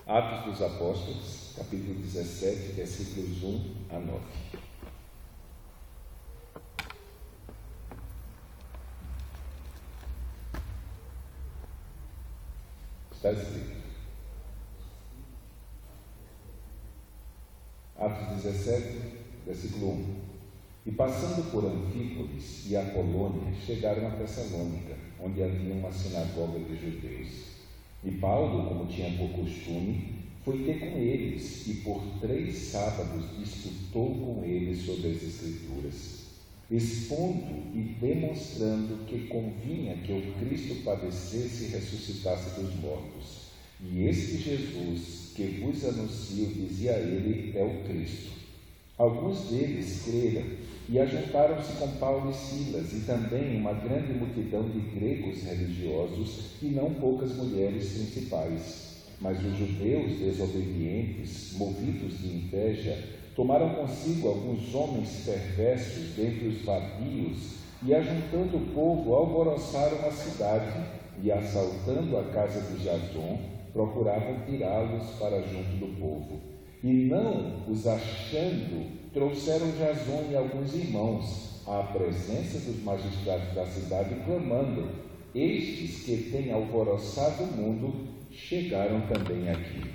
Atos dos Apóstolos, capítulo 17, versículos 1 a 9. Está escrito. Atos 17, versículo 1. E passando por Anfípolis e Apolônia, chegaram a Tessalônica, onde havia uma sinagoga de judeus. E Paulo, como tinha por costume, foi ter com eles, e por 3 sábados disputou com eles sobre as Escrituras, expondo e demonstrando que convinha que o Cristo padecesse e ressuscitasse dos mortos. E este Jesus, que vos anuncio, dizia ele, é o Cristo. Alguns deles creram e ajuntaram-se com Paulo e Silas, e também uma grande multidão de gregos religiosos e não poucas mulheres principais. Mas os judeus desobedientes, movidos de inveja, tomaram consigo alguns homens perversos dentre os vadios e, ajuntando o povo, alvoroçaram a cidade e, assaltando a casa de Jason, procuravam tirá-los para junto do povo. E não os achando, trouxeram Jason e alguns irmãos à presença dos magistrados da cidade, clamando: estes que têm alvoroçado o mundo chegaram também aqui.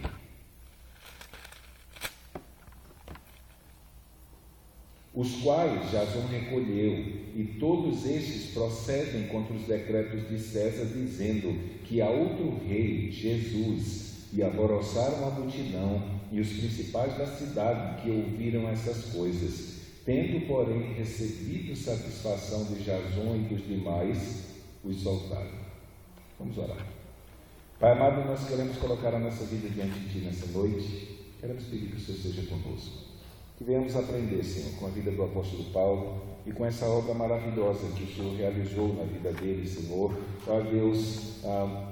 Os quais Jason recolheu, e todos estes procedem contra os decretos de César, dizendo que há outro rei, Jesus, e alvoroçaram a multidão e os principais da cidade que ouviram essas coisas. Tendo, porém, recebido satisfação de Jason e dos demais, os soltaram. Vamos orar. Pai amado, nós queremos colocar a nossa vida diante de Ti nessa noite. Queremos pedir que o Senhor seja conosco. Que venhamos aprender, Senhor, com a vida do apóstolo Paulo e com essa obra maravilhosa que o Senhor realizou na vida dele, Senhor. Ó Deus,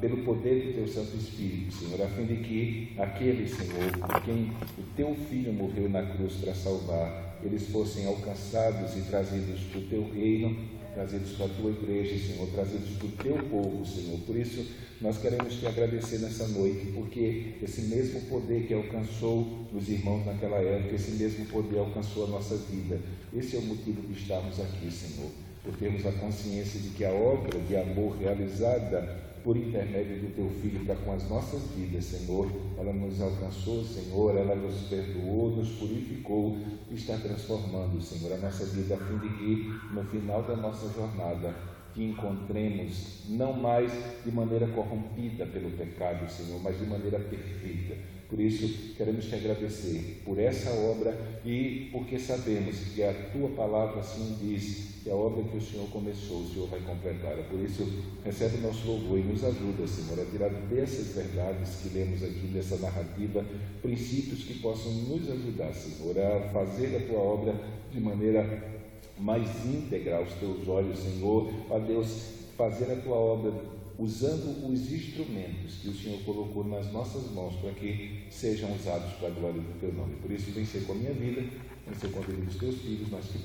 pelo poder do Teu Santo Espírito, Senhor, a fim de que aqueles, Senhor, por quem o Teu Filho morreu na cruz para salvar, eles fossem alcançados e trazidos para o Teu reino, trazidos para a Tua igreja, Senhor, trazidos para o Teu povo, Senhor. Por isso, nós queremos Te agradecer nessa noite, porque esse mesmo poder que alcançou os irmãos naquela época, esse mesmo poder alcançou a nossa vida. Esse é o motivo de estarmos aqui, Senhor, por termos a consciência de que a obra de amor realizada por intermédio do Teu Filho para com as nossas vidas, Senhor, ela nos alcançou, Senhor, ela nos perdoou, nos purificou e está transformando, Senhor, a nossa vida, a fim de que no final da nossa jornada Te encontremos não mais de maneira corrompida pelo pecado, Senhor, mas de maneira perfeita. Por isso, queremos Te agradecer por essa obra e porque sabemos que a Tua palavra assim diz, que a obra que o Senhor começou, o Senhor vai completar. Por isso, recebe o nosso louvor e nos ajuda, Senhor, a tirar dessas verdades que lemos aqui, dessa narrativa, princípios que possam nos ajudar, Senhor, a fazer a Tua obra de maneira mais íntegra aos Teus olhos, Senhor. Ó Deus, fazer a Tua obra usando os instrumentos que o Senhor colocou nas nossas mãos para que sejam usados para a glória do Teu nome. Por isso, vem ser com a minha vida, vem ser com a vida dos Teus filhos, nós te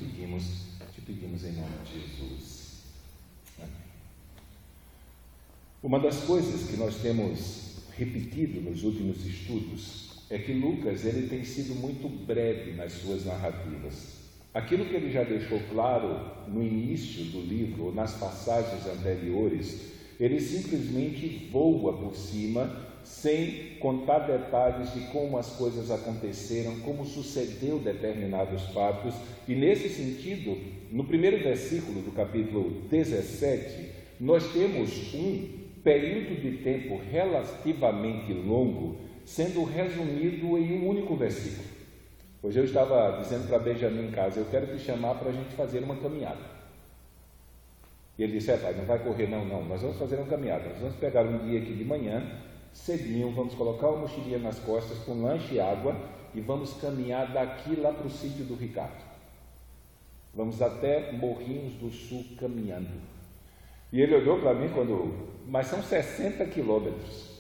pedimos em nome de Jesus. Amém. Uma das coisas que nós temos repetido nos últimos estudos é que Lucas ele tem sido muito breve nas suas narrativas. Aquilo que ele já deixou claro no início do livro, ou nas passagens anteriores, ele simplesmente voa por cima, sem contar detalhes de como as coisas aconteceram, como sucedeu determinados fatos. E nesse sentido, no primeiro versículo do capítulo 17, nós temos um período de tempo relativamente longo, sendo resumido em um único versículo. Hoje eu estava dizendo para Benjamin em casa: eu quero te chamar para a gente fazer uma caminhada. E ele disse: pai, não vai correr não, nós vamos fazer uma caminhada. Nós vamos pegar um dia aqui de manhã, cedinho, vamos colocar uma mochilinha nas costas com lanche e água e vamos caminhar daqui lá para o sítio do Ricardo. Vamos até Morrinhos do Sul caminhando. E ele olhou para mim mas são 60 quilômetros.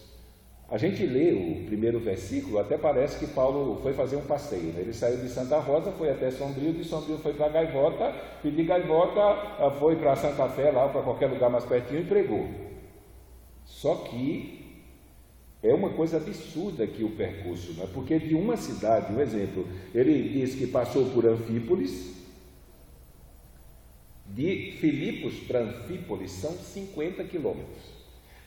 A gente lê o primeiro versículo, até parece que Paulo foi fazer um passeio, né? Ele saiu de Santa Rosa, foi até Sombrio, de Sombrio foi para Gaivota, e de Gaivota foi para Santa Fé, lá para qualquer lugar mais pertinho, e pregou. Só que É uma coisa absurda aqui o percurso, né? Porque de uma cidade, um exemplo, ele diz que passou por Anfípolis. De Filipos para Anfípolis são 50 quilômetros.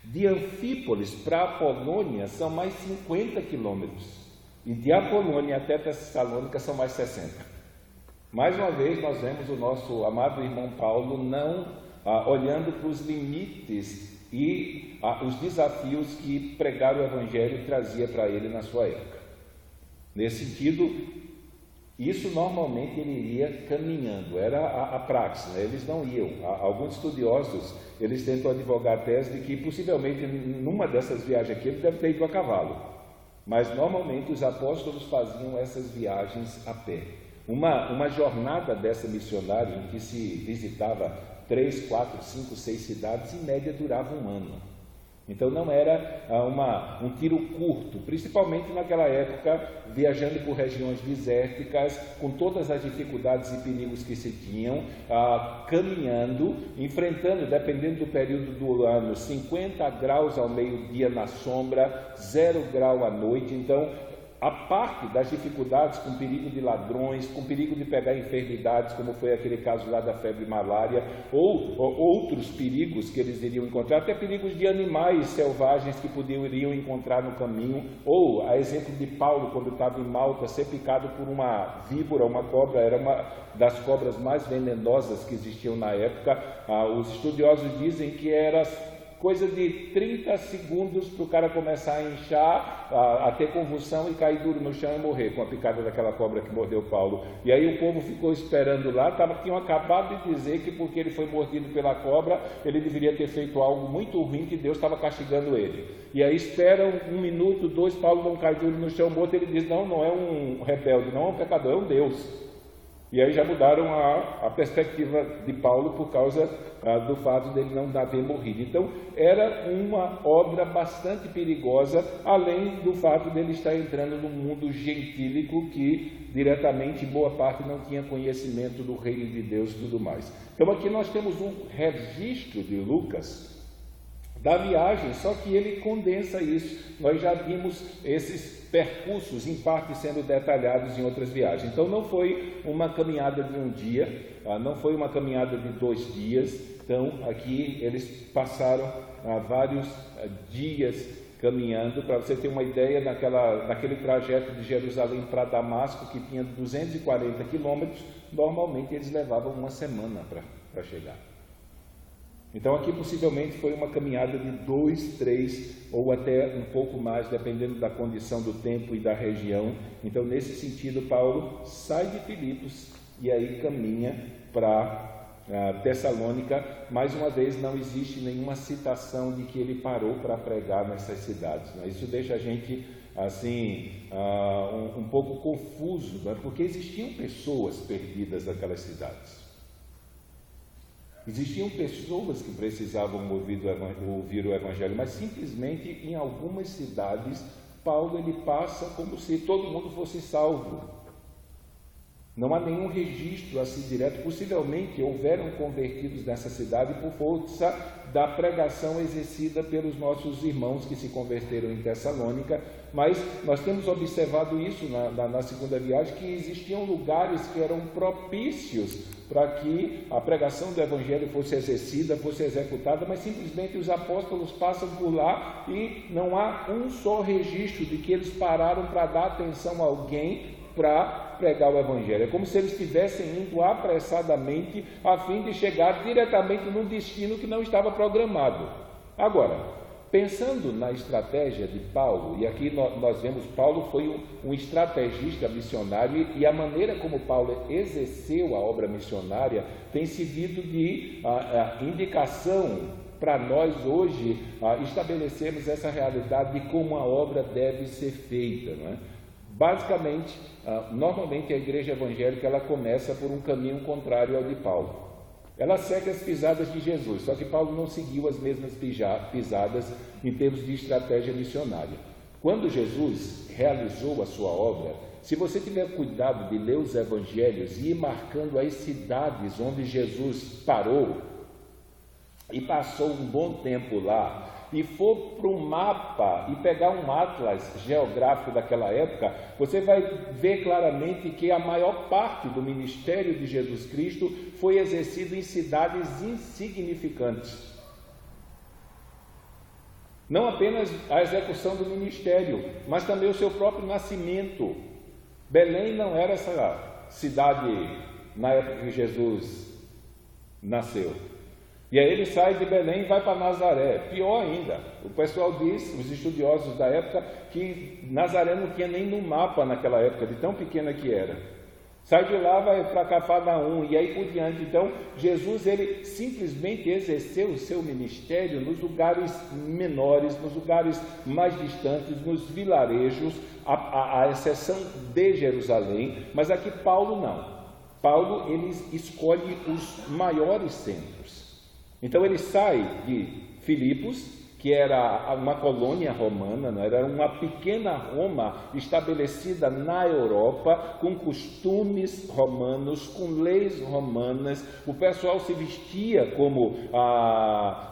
De Anfípolis para Apolônia são mais 50 quilômetros. E de Apolônia até Tessalônica são mais 60. Mais uma vez nós vemos o nosso amado irmão Paulo não olhando para os limites e os desafios que pregar o Evangelho trazia para ele na sua época. Nesse sentido, isso normalmente ele iria caminhando, era a praxe, né? Eles não iam. Alguns estudiosos, eles tentam advogar a tese de que possivelmente numa dessas viagens aqui ele deve ter ido a cavalo, mas normalmente os apóstolos faziam essas viagens a pé. Uma jornada dessa missionária em que se visitava 3, 4, 5, 6 cidades, em média durava um ano. Então não era um tiro curto, principalmente naquela época, viajando por regiões desérticas, com todas as dificuldades e perigos que se tinham, caminhando, enfrentando, dependendo do período do ano, 50 graus ao meio-dia na sombra, 0 grau à noite. Então, a parte das dificuldades com perigo de ladrões, com perigo de pegar enfermidades, como foi aquele caso lá da febre malária, ou outros perigos que eles iriam encontrar, até perigos de animais selvagens que iriam encontrar no caminho, ou a exemplo de Paulo, quando estava em Malta, ser picado por uma víbora, uma cobra, era uma das cobras mais venenosas que existiam na época. Os estudiosos dizem que era coisa de 30 segundos para o cara começar a inchar, a ter convulsão e cair duro no chão e morrer com a picada daquela cobra que mordeu Paulo. E aí o povo ficou esperando lá, tinham acabado de dizer que porque ele foi mordido pela cobra, ele deveria ter feito algo muito ruim, que Deus estava castigando ele. E aí esperam 1 minuto, 2, Paulo não cai duro no chão morto, ele diz, não é um rebelde, não é um pecador, é um Deus. E aí já mudaram a perspectiva de Paulo por causa do fato dele não haver morrido. Então, era uma obra bastante perigosa, além do fato dele estar entrando no mundo gentílico, que diretamente, boa parte, não tinha conhecimento do reino de Deus e tudo mais. Então, aqui nós temos um registro de Lucas da viagem, só que ele condensa isso. Nós já vimos esses percursos, em parte, sendo detalhados em outras viagens. Então, não foi uma caminhada de um dia, não foi uma caminhada de 2 dias. Então, aqui eles passaram vários dias caminhando. Para você ter uma ideia, naquele trajeto de Jerusalém para Damasco, que tinha 240 quilômetros, normalmente eles levavam uma semana para chegar. Então aqui possivelmente foi uma caminhada de 2, 3 ou até um pouco mais, dependendo da condição do tempo e da região. Então nesse sentido Paulo sai de Filipos e aí caminha para Tessalônica. Mais uma vez não existe nenhuma citação de que ele parou para pregar nessas cidades, né? Isso deixa a gente assim um pouco confuso, né? Porque existiam pessoas perdidas naquelas cidades. Existiam pessoas que precisavam ouvir o Evangelho, mas simplesmente em algumas cidades, Paulo ele passa como se todo mundo fosse salvo. Não há nenhum registro assim direto. Possivelmente houveram convertidos nessa cidade por força da pregação exercida pelos nossos irmãos que se converteram em Tessalônica, mas nós temos observado isso na segunda viagem, que existiam lugares que eram propícios para que a pregação do Evangelho fosse exercida, fosse executada, mas simplesmente os apóstolos passam por lá e não há um só registro de que eles pararam para dar atenção a alguém para pregar o Evangelho. É como se eles estivessem indo apressadamente a fim de chegar diretamente no destino que não estava programado. Agora, pensando na estratégia de Paulo, e aqui nós vemos Paulo foi um estrategista missionário, e a maneira como Paulo exerceu a obra missionária tem servido de indicação para nós hoje estabelecermos essa realidade de como a obra deve ser feita, não é? Basicamente, normalmente a igreja evangélica ela começa por um caminho contrário ao de Paulo. Ela segue as pisadas de Jesus, só que Paulo não seguiu as mesmas pisadas em termos de estratégia missionária. Quando Jesus realizou a sua obra, se você tiver cuidado de ler os evangelhos e ir marcando as cidades onde Jesus parou e passou um bom tempo lá, e for para um mapa e pegar um atlas geográfico daquela época, você vai ver claramente que a maior parte do ministério de Jesus Cristo foi exercido em cidades insignificantes. Não apenas a execução do ministério, mas também o seu próprio nascimento. Belém não era essa cidade na época que Jesus nasceu. E aí ele sai de Belém e vai para Nazaré. Pior ainda, o pessoal diz, os estudiosos da época, que Nazaré não tinha nem no mapa naquela época, de tão pequena que era. Sai de lá, vai para Cafarnaum e aí por diante. Então, Jesus, ele simplesmente exerceu o seu ministério nos lugares menores, nos lugares mais distantes, nos vilarejos, à exceção de Jerusalém. Mas aqui Paulo não. Paulo, ele escolhe os maiores centros. Então, ele sai de Filipos, que era uma colônia romana, não era uma pequena Roma estabelecida na Europa, com costumes romanos, com leis romanas. O pessoal se vestia como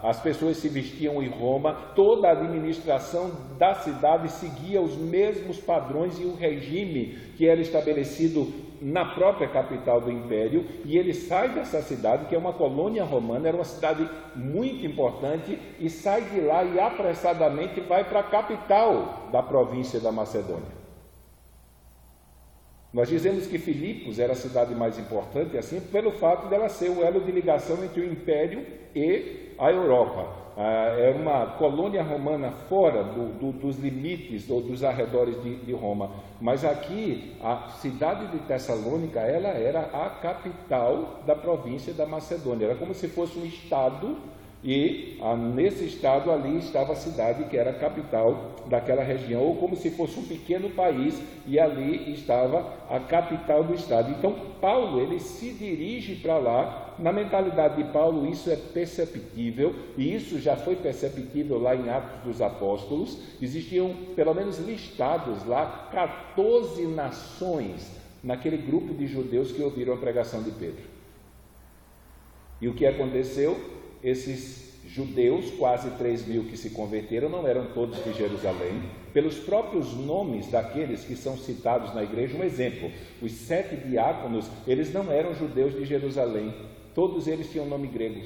as pessoas se vestiam em Roma. Toda a administração da cidade seguia os mesmos padrões e o regime que era estabelecido na própria capital do império, e ele sai dessa cidade, que é uma colônia romana, era uma cidade muito importante, e sai de lá e apressadamente vai para a capital da província da Macedônia. Nós dizemos que Filipos era a cidade mais importante, assim, pelo fato dela ser o elo de ligação entre o império e a Europa. Era uma colônia romana fora dos limites ou dos arredores de Roma. Mas aqui, a cidade de Tessalônica, ela era a capital da província da Macedônia. Era como se fosse um estado, e nesse estado ali estava a cidade que era a capital daquela região, ou como se fosse um pequeno país, e ali estava a capital do estado. Então Paulo, ele se dirige para lá. Na mentalidade de Paulo isso é perceptível, e isso já foi perceptível lá em Atos dos Apóstolos. Existiam pelo menos listados lá 14 nações naquele grupo de judeus que ouviram a pregação de Pedro. E o que aconteceu? Esses judeus, quase 3.000 que se converteram, não eram todos de Jerusalém. Pelos próprios nomes daqueles que são citados na igreja, um exemplo, os 7 diáconos, eles não eram judeus de Jerusalém, todos eles tinham nome grego.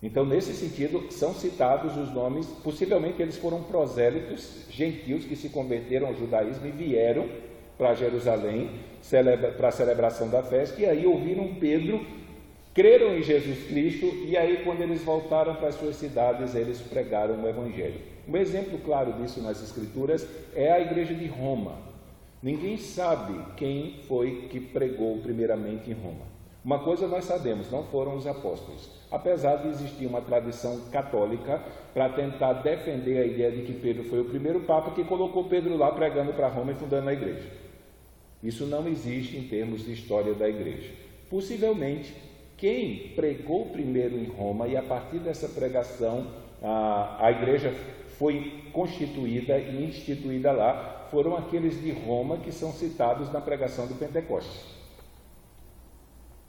Então, nesse sentido, são citados os nomes, possivelmente eles foram prosélitos gentios que se converteram ao judaísmo e vieram para Jerusalém para a celebração da festa, e aí ouviram Pedro, creram em Jesus Cristo, e aí quando eles voltaram para as suas cidades, eles pregaram o Evangelho. Um exemplo claro disso nas Escrituras é a igreja de Roma. Ninguém sabe quem foi que pregou primeiramente em Roma. Uma coisa nós sabemos, não foram os apóstolos, apesar de existir uma tradição católica para tentar defender a ideia de que Pedro foi o primeiro papa que colocou Pedro lá pregando para Roma e fundando a igreja. Isso não existe em termos de história da igreja. Possivelmente, quem pregou primeiro em Roma, e a partir dessa pregação a igreja foi constituída e instituída lá, foram aqueles de Roma que são citados na pregação do Pentecostes.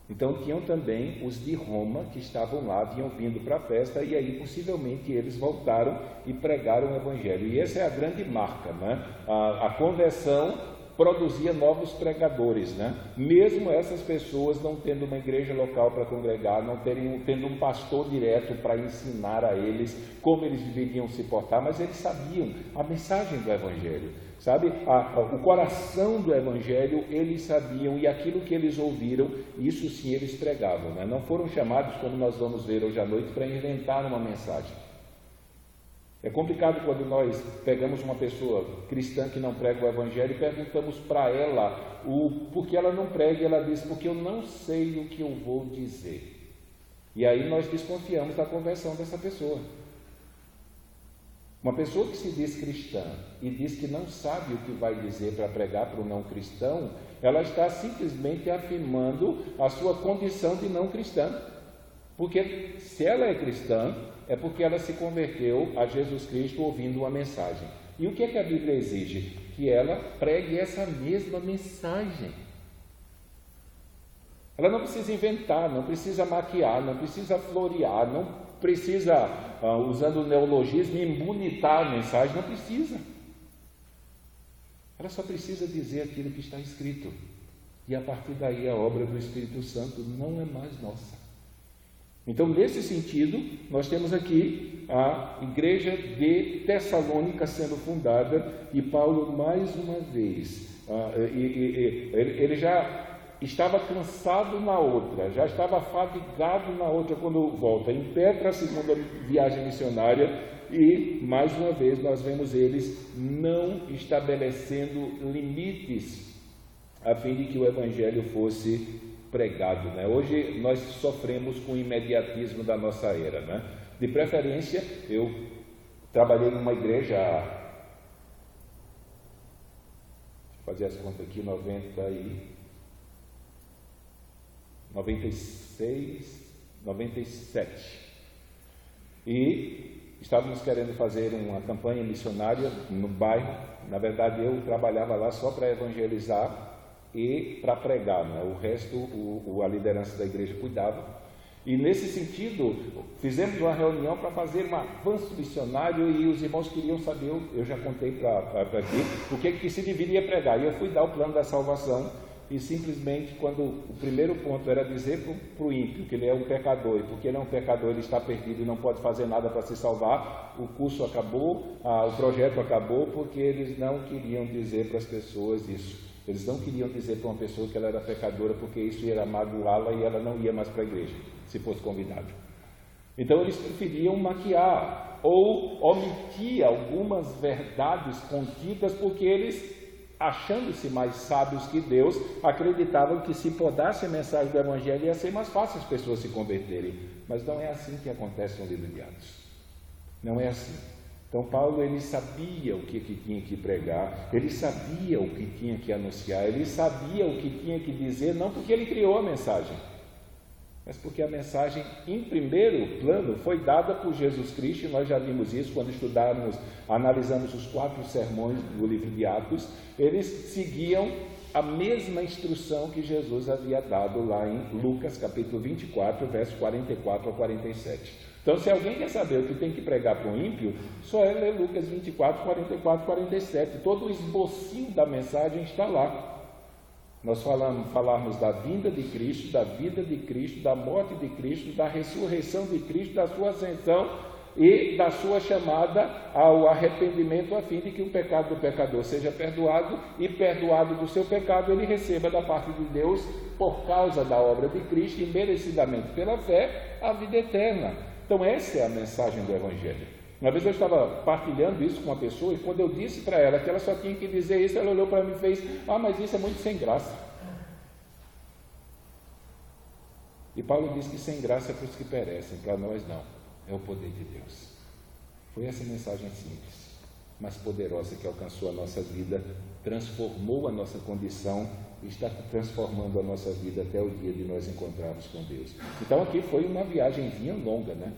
Então tinham também os de Roma que estavam lá, vinham vindo para a festa, e aí possivelmente eles voltaram e pregaram o Evangelho. E essa é a grande marca, né? A conversão produzia novos pregadores, né? Mesmo essas pessoas não tendo uma igreja local para congregar, não tendo um pastor direto para ensinar a eles como eles deveriam se portar, mas eles sabiam a mensagem do Evangelho, sabe? O coração do Evangelho eles sabiam, e aquilo que eles ouviram, isso sim eles pregavam, né? Não foram chamados, como nós vamos ver hoje à noite, para inventar uma mensagem. É complicado quando nós pegamos uma pessoa cristã que não prega o Evangelho e perguntamos para ela por que ela não prega, e ela diz, porque eu não sei o que eu vou dizer. E aí nós desconfiamos da conversão dessa pessoa. Uma pessoa que se diz cristã e diz que não sabe o que vai dizer para pregar para o não cristão, ela está simplesmente afirmando a sua condição de não cristã. Porque se ela é cristã, é porque ela se converteu a Jesus Cristo ouvindo uma mensagem. E o que é que a Bíblia exige? Que ela pregue essa mesma mensagem. Ela não precisa inventar, não precisa maquiar, não precisa florear, não precisa, usando o neologismo, imunitar a mensagem, não precisa. Ela só precisa dizer aquilo que está escrito. E a partir daí a obra do Espírito Santo não é mais nossa. Então, nesse sentido, nós temos aqui a igreja de Tessalônica sendo fundada, e Paulo, mais uma vez, ele já estava cansado na outra, já estava fadigado na outra quando volta, em pé para a segunda viagem missionária, e, mais uma vez, nós vemos eles não estabelecendo limites a fim de que o Evangelho fosse pregado, né? Hoje nós sofremos com o imediatismo da nossa era, né? De preferência, eu trabalhei numa igreja, fazer as contas aqui, 96, 97, e estávamos querendo fazer uma campanha missionária no bairro. Na verdade, eu trabalhava lá só para evangelizar e para pregar, né? O resto a liderança da igreja cuidava. E nesse sentido, fizemos uma reunião para fazer um avanço missionário, e os irmãos queriam saber, eu já contei para aqui, o que se deveria pregar. E eu fui dar o plano da salvação, e simplesmente, quando o primeiro ponto era dizer para o ímpio que ele é um pecador, e porque ele é um pecador, ele está perdido e não pode fazer nada para se salvar, o curso acabou, o projeto acabou, porque eles não queriam dizer para as pessoas isso. Eles não queriam dizer para uma pessoa que ela era pecadora, porque isso ia magoá-la e ela não ia mais para a igreja, se fosse convidada. Então eles preferiam maquiar ou omitir algumas verdades contidas, porque eles, achando-se mais sábios que Deus, acreditavam que se podasse a mensagem do Evangelho ia ser mais fácil as pessoas se converterem. Mas não é assim que acontece no livro de Atos. Não é assim. Então Paulo, ele sabia o que tinha que pregar, ele sabia o que tinha que anunciar, ele sabia o que tinha que dizer, não porque ele criou a mensagem, mas porque a mensagem, em primeiro plano, foi dada por Jesus Cristo. E nós já vimos isso quando analisamos os 4 sermões do livro de Atos. Eles seguiam a mesma instrução que Jesus havia dado lá em Lucas capítulo 24, versos 44 a 47. Então, se alguém quer saber o que tem que pregar para um ímpio, só é ler Lucas 24, 44, 47. Todo o esbocinho da mensagem está lá. Nós falarmos da vinda de Cristo, da vida de Cristo, da morte de Cristo, da ressurreição de Cristo, da sua ascensão e da sua chamada ao arrependimento, a fim de que o pecado do pecador seja perdoado, e perdoado do seu pecado ele receba da parte de Deus, por causa da obra de Cristo e merecidamente pela fé, a vida eterna. Então essa é a mensagem do Evangelho. Uma vez eu estava partilhando isso com uma pessoa, e quando eu disse para ela que ela só tinha que dizer isso, ela olhou para mim e fez: mas isso é muito sem graça. E Paulo diz que sem graça é para os que perecem, para nós não, é o poder de Deus. Foi essa mensagem simples, mas poderosa, que alcançou a nossa vida, transformou a nossa condição e está transformando a nossa vida até o dia de nós encontrarmos com Deus. Então aqui foi uma viagemzinha longa, né?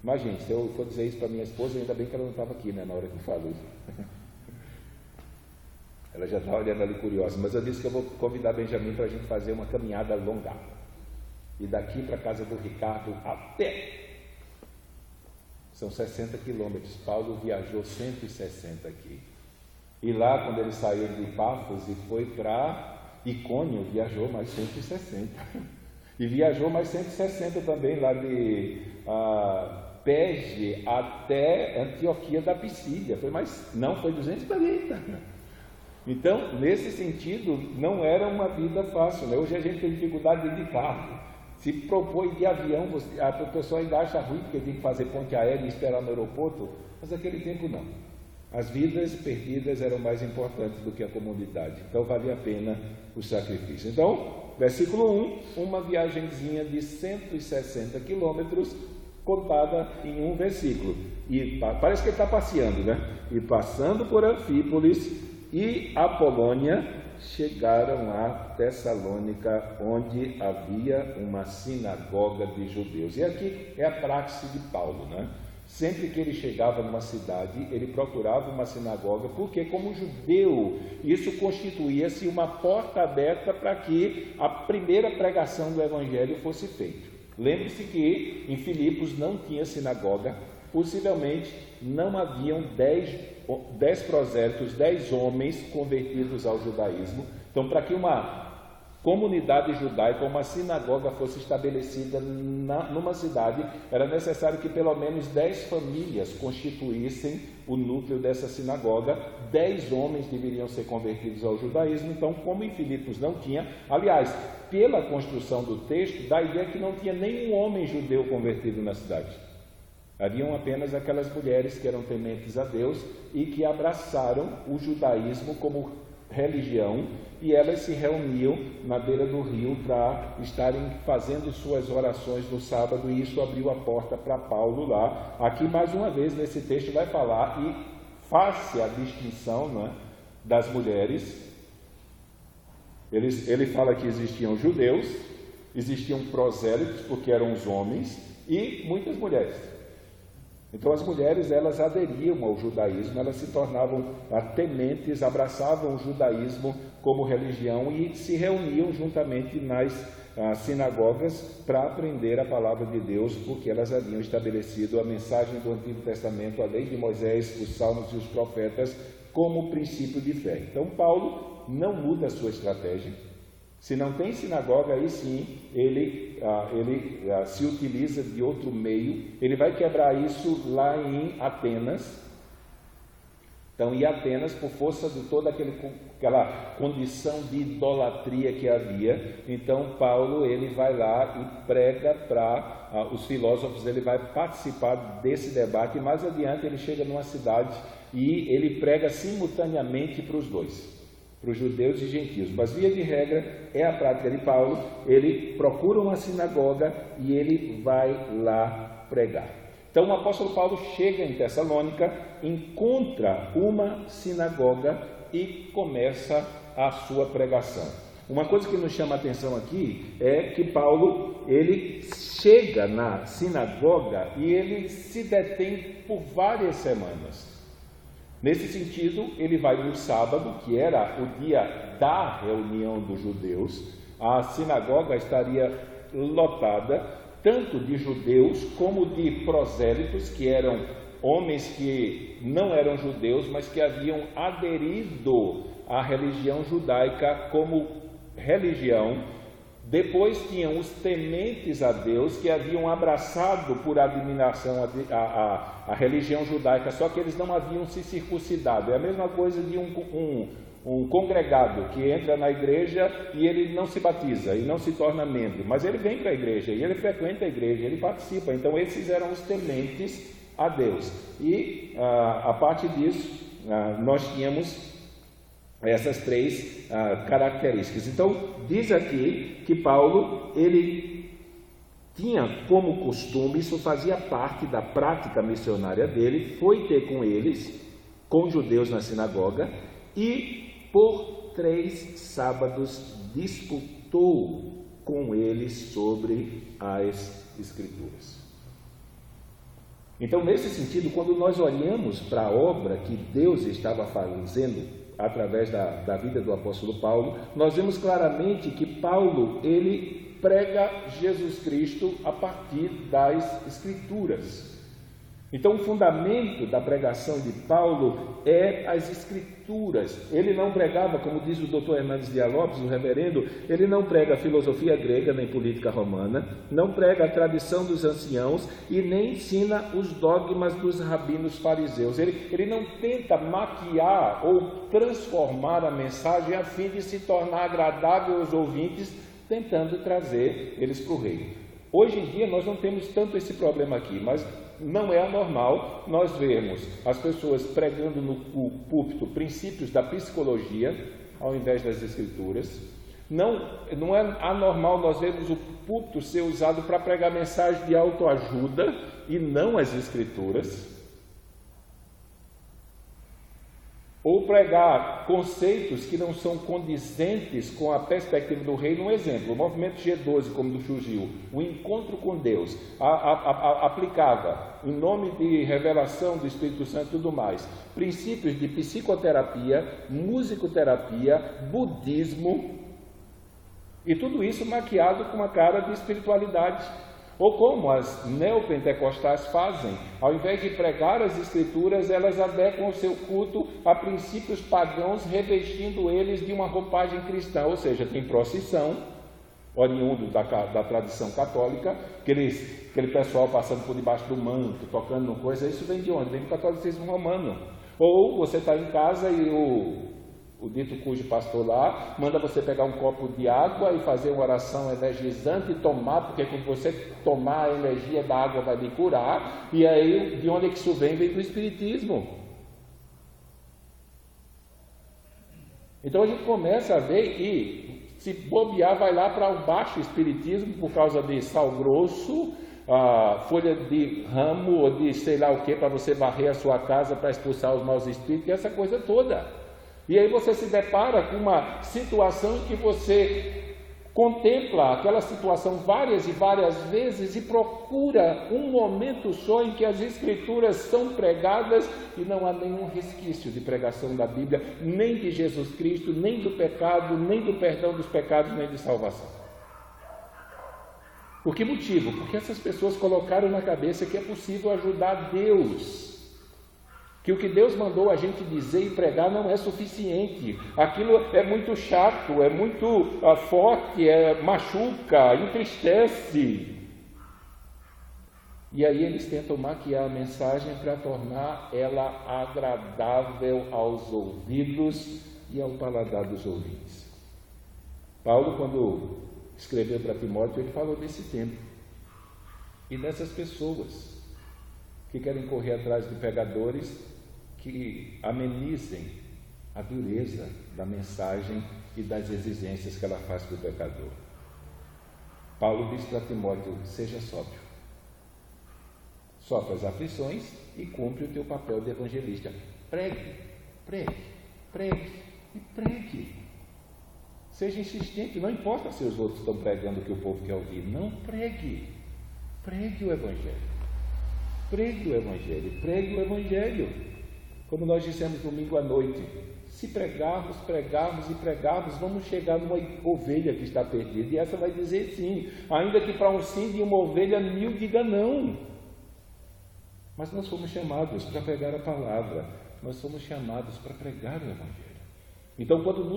Imagine, se eu for dizer isso para minha esposa, ainda bem que ela não estava aqui, né, na hora que eu falo isso. Ela já está olhando ali curiosa, mas eu disse que eu vou convidar Benjamin para a gente fazer uma caminhada longa. E daqui para a casa do Ricardo até, são 60 quilômetros. Paulo viajou 160 aqui. E lá, quando ele saiu de Pafos e foi para Icônio, viajou mais 160. E viajou mais 160 também, lá de Perge até Antioquia da Pisídia. Foi 240. Então, nesse sentido, não era uma vida fácil, né? Hoje a gente tem dificuldade de ir de carro. Se propõe de avião, a pessoa ainda acha ruim, porque tem que fazer ponte aérea e esperar no aeroporto, mas naquele tempo não. As vidas perdidas eram mais importantes do que a comunidade, então valia a pena o sacrifício. Então, versículo 1, uma viagemzinha de 160 quilômetros, contada em um versículo. E parece que ele está passeando, né? E passando por Anfípolis e Apolônia, chegaram a Tessalônica, onde havia uma sinagoga de judeus. E aqui é a prática de Paulo, né? Sempre que ele chegava numa cidade, ele procurava uma sinagoga, porque como judeu, isso constituía-se uma porta aberta para que a primeira pregação do Evangelho fosse feita. Lembre-se que em Filipos não tinha sinagoga, possivelmente não haviam 10 prosélitos, 10 homens convertidos ao judaísmo. Então, para que uma comunidade judaica, uma sinagoga fosse estabelecida numa cidade, era necessário que pelo menos 10 famílias constituíssem o núcleo dessa sinagoga. 10 homens deveriam ser convertidos ao judaísmo. Então, como em Filipos não tinha, aliás, pela construção do texto, dá a ideia que não tinha nenhum homem judeu convertido na cidade. Haviam apenas aquelas mulheres que eram tementes a Deus e que abraçaram o judaísmo como religião, e elas se reuniam na beira do rio para estarem fazendo suas orações no sábado, e isso abriu a porta para Paulo lá. Aqui, mais uma vez, nesse texto vai falar, e faz-se a distinção, não é, das mulheres. Ele fala que existiam judeus, existiam prosélitos, porque eram os homens, e muitas mulheres. Então as mulheres, elas aderiam ao judaísmo, elas se tornavam tementes, abraçavam o judaísmo como religião e se reuniam juntamente nas sinagogas para aprender a palavra de Deus, porque elas haviam estabelecido a mensagem do Antigo Testamento, a lei de Moisés, os salmos e os profetas, como princípio de fé. Então Paulo não muda a sua estratégia. Se não tem sinagoga, aí sim ele se utiliza de outro meio. Ele vai quebrar isso lá em Atenas. Então, em Atenas, por força de toda aquela condição de idolatria que havia, então Paulo ele vai lá e prega para os filósofos. Ele vai participar desse debate, e mais adiante ele chega numa cidade e ele prega simultaneamente para os dois, para os judeus e gentios. Mas, via de regra, é a prática de Paulo. Ele procura uma sinagoga e ele vai lá pregar. Então, o apóstolo Paulo chega em Tessalônica, encontra uma sinagoga e começa a sua pregação. Uma coisa que nos chama a atenção aqui é que Paulo, ele chega na sinagoga e ele se detém por várias semanas. Nesse sentido, ele vai no sábado, que era o dia da reunião dos judeus. A sinagoga estaria lotada tanto de judeus como de prosélitos, que eram homens que não eram judeus, mas que haviam aderido à religião judaica como religião. Depois tinham os tementes a Deus, que haviam abraçado por admiração a religião judaica, só que eles não haviam se circuncidado. É a mesma coisa de um congregado que entra na igreja e ele não se batiza e não se torna membro, mas ele vem para a igreja e ele frequenta a igreja, ele participa. Então esses eram os tementes a Deus. E a parte disso, nós tínhamos essas 3 características. Então, diz aqui que Paulo, ele tinha como costume, isso fazia parte da prática missionária dele, foi ter com eles, com os judeus na sinagoga, e por 3 sábados disputou com eles sobre as Escrituras. Então, nesse sentido, quando nós olhamos para a obra que Deus estava fazendo através da vida do apóstolo Paulo, nós vemos claramente que Paulo, ele prega Jesus Cristo a partir das Escrituras. Então, o fundamento da pregação de Paulo é as Escrituras. Ele não pregava, como diz o Dr. Hernandes Dias Lopes, o reverendo, ele não prega filosofia grega nem política romana, não prega a tradição dos anciãos e nem ensina os dogmas dos rabinos fariseus. Ele não tenta maquiar ou transformar a mensagem a fim de se tornar agradável aos ouvintes, tentando trazer eles para o reino. Hoje em dia nós não temos tanto esse problema aqui, mas não é anormal nós vermos as pessoas pregando no púlpito princípios da psicologia ao invés das Escrituras. Não é anormal nós vermos o púlpito ser usado para pregar mensagem de autoajuda e não as Escrituras. Ou pregar conceitos que não são condizentes com a perspectiva do reino. Um exemplo, o movimento G12, como surgiu, o encontro com Deus, aplicava, em nome de revelação do Espírito Santo e tudo mais, princípios de psicoterapia, musicoterapia, budismo, e tudo isso maquiado com uma cara de espiritualidade. Ou como as neopentecostais fazem, ao invés de pregar as Escrituras, elas adequam o seu culto a princípios pagãos, revestindo eles de uma roupagem cristã, ou seja, tem procissão, oriundo da tradição católica, aquele pessoal passando por debaixo do manto, tocando coisa, isso vem de onde? Vem do catolicismo romano. Ou você está em casa e o dito cujo pastor lá manda você pegar um copo de água e fazer uma oração energizante e tomar, porque quando você tomar a energia da água vai lhe curar. E aí, de onde é que isso vem? Vem do Espiritismo. Então a gente começa a ver e, se bobear, vai lá para o baixo Espiritismo por causa de sal grosso, folha de ramo ou de sei lá o que, para você varrer a sua casa para expulsar os maus espíritos, e essa coisa toda. E aí você se depara com uma situação em que você contempla aquela situação várias e várias vezes e procura um momento só em que as Escrituras são pregadas e não há nenhum resquício de pregação da Bíblia, nem de Jesus Cristo, nem do pecado, nem do perdão dos pecados, nem de salvação. Por que motivo? Porque essas pessoas colocaram na cabeça que é possível ajudar Deus. Que o que Deus mandou a gente dizer e pregar não é suficiente. Aquilo é muito chato, é muito forte, machuca, entristece. E aí eles tentam maquiar a mensagem para tornar ela agradável aos ouvidos e ao paladar dos ouvintes. Paulo, quando escreveu para Timóteo, ele falou desse tempo e dessas pessoas que querem correr atrás de pregadores que amenizem a dureza da mensagem e das exigências que ela faz para o pecador. Paulo diz para Timóteo: seja sóbrio, sofre as aflições e cumpre o teu papel de evangelista. Pregue, pregue, pregue e pregue. Seja insistente, não importa se os outros estão pregando o que o povo quer ouvir, não, pregue, pregue o Evangelho. Pregue o Evangelho, pregue o Evangelho. Como nós dissemos domingo à noite, se pregarmos, pregarmos e pregarmos, vamos chegar numa ovelha que está perdida. E essa vai dizer sim, ainda que para um sim de uma ovelha 1000 diga não. Mas nós fomos chamados para pregar a palavra, nós fomos chamados para pregar o Evangelho. Então, quando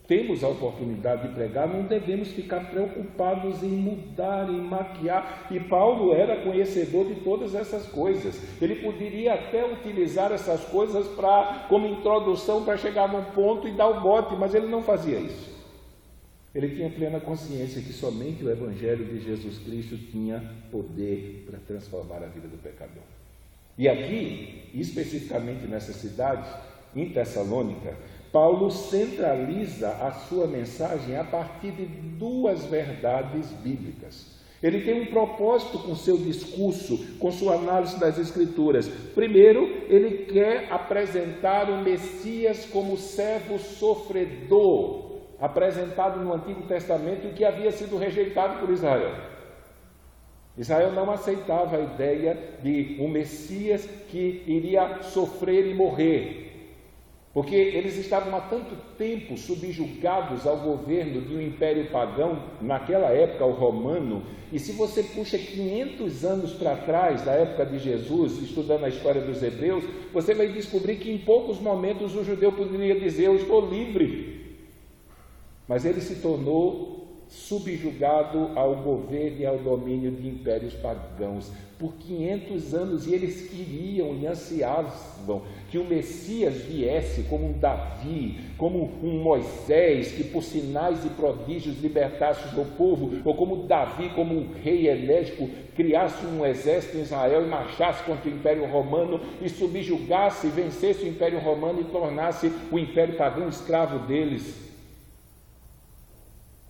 temos a oportunidade de pregar, não devemos ficar preocupados em mudar, em maquiar. E Paulo era conhecedor de todas essas coisas. Ele poderia até utilizar essas coisas como introdução para chegar num ponto e dar o bote, mas ele não fazia isso. Ele tinha plena consciência que somente o Evangelho de Jesus Cristo tinha poder para transformar a vida do pecador. E aqui, especificamente nessa cidade, em Tessalônica, Paulo centraliza a sua mensagem a partir de 2 verdades bíblicas. Ele tem um propósito com seu discurso, com sua análise das Escrituras. Primeiro, ele quer apresentar o Messias como servo sofredor, apresentado no Antigo Testamento e que havia sido rejeitado por Israel. Israel não aceitava a ideia de um Messias que iria sofrer e morrer, porque eles estavam há tanto tempo subjugados ao governo de um império pagão, naquela época o romano, e se você puxa 500 anos para trás, da época de Jesus, estudando a história dos hebreus, você vai descobrir que em poucos momentos o judeu poderia dizer: eu estou livre. Mas ele se tornou subjugado ao governo e ao domínio de impérios pagãos por 500 anos, e eles queriam e ansiavam que o Messias viesse como um Davi, como um Moisés, que por sinais e prodígios libertasse o seu povo, ou como Davi, como um rei enérgico, criasse um exército em Israel e marchasse contra o Império Romano e subjugasse, vencesse o Império Romano e tornasse o Império pagão escravo deles.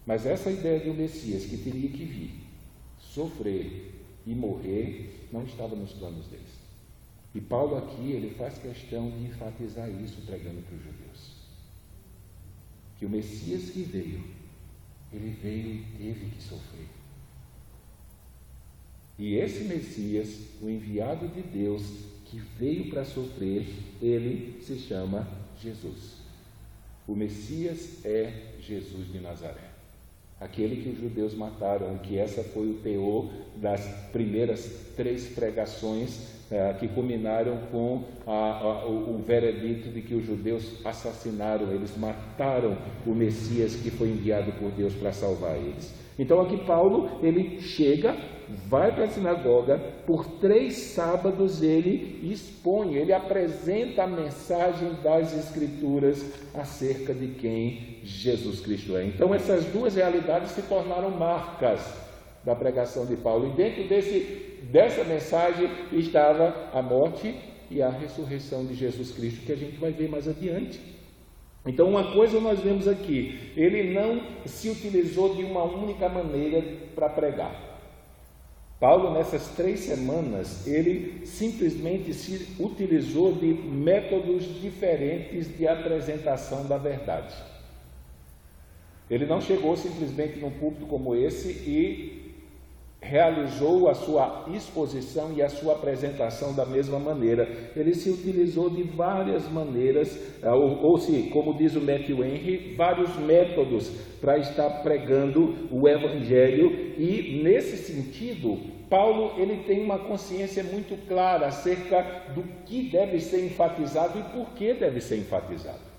Mas essa ideia de um Messias que teria que vir, sofrer e morrer, não estava nos planos deles. E Paulo aqui, ele faz questão de enfatizar isso, pregando para os judeus. Que o Messias que veio, ele veio e teve que sofrer. E esse Messias, o enviado de Deus, que veio para sofrer, ele se chama Jesus. O Messias é Jesus de Nazaré. aquele que os judeus mataram, que essa foi o teor das primeiras 3 pregações que culminaram com o veredito de que os judeus assassinaram, eles mataram o Messias que foi enviado por Deus para salvar eles. Então aqui Paulo, ele chega, vai para a sinagoga, por 3 sábados ele expõe, ele apresenta a mensagem das Escrituras acerca de quem Jesus Cristo é. Então essas 2 realidades se tornaram marcas da pregação de Paulo, e dentro dessa mensagem estava a morte e a ressurreição de Jesus Cristo, que a gente vai ver mais adiante. Então uma coisa nós vemos aqui, ele não se utilizou de uma única maneira para pregar. Paulo, nessas 3 semanas, ele simplesmente se utilizou de métodos diferentes de apresentação da verdade. Ele não chegou simplesmente num púlpito como esse e realizou a sua exposição e a sua apresentação da mesma maneira. Ele se utilizou de várias maneiras, ou se, como diz o Matthew Henry, vários métodos para estar pregando o Evangelho, e nesse sentido, Paulo ele tem uma consciência muito clara acerca do que deve ser enfatizado e por que deve ser enfatizado.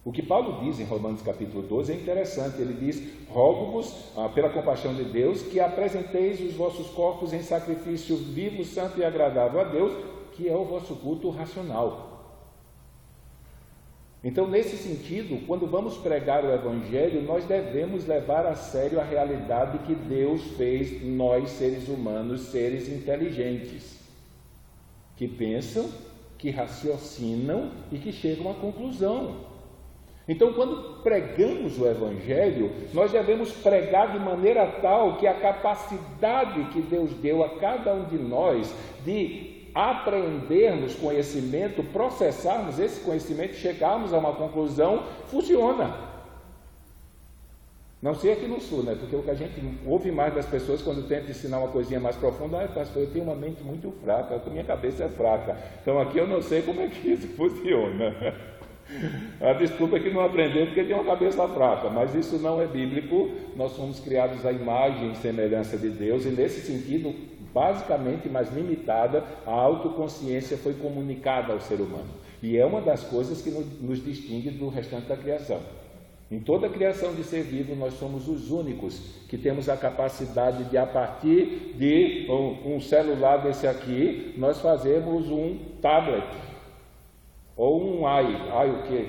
O que Paulo diz em Romanos capítulo 12 é interessante. Ele diz: rogo-vos, pela compaixão de Deus, que apresenteis os vossos corpos em sacrifício vivo, santo e agradável a Deus, que é o vosso culto racional. Então, nesse sentido, quando vamos pregar o Evangelho, nós devemos levar a sério a realidade que Deus fez nós, seres humanos, seres inteligentes, que pensam, que raciocinam e que chegam à conclusão. Então, quando pregamos o Evangelho, nós devemos pregar de maneira tal que a capacidade que Deus deu a cada um de nós de aprendermos conhecimento, processarmos esse conhecimento, chegarmos a uma conclusão, funciona. Não sei aqui no Sul, né? Porque o que a gente ouve mais das pessoas quando tenta ensinar uma coisinha mais profunda: pastor, eu tenho uma mente muito fraca, a minha cabeça é fraca. Então aqui eu não sei como é que isso funciona. A desculpa é que não aprendeu porque tem uma cabeça fraca, mas isso não é bíblico. Nós somos criados à imagem e semelhança de Deus, e nesse sentido, basicamente, mais limitada, a autoconsciência foi comunicada ao ser humano, e é uma das coisas que nos distingue do restante da criação. Em toda a criação de ser vivo, nós somos os únicos que temos a capacidade de, a partir de um celular desse aqui, nós fazemos um tablet, ou um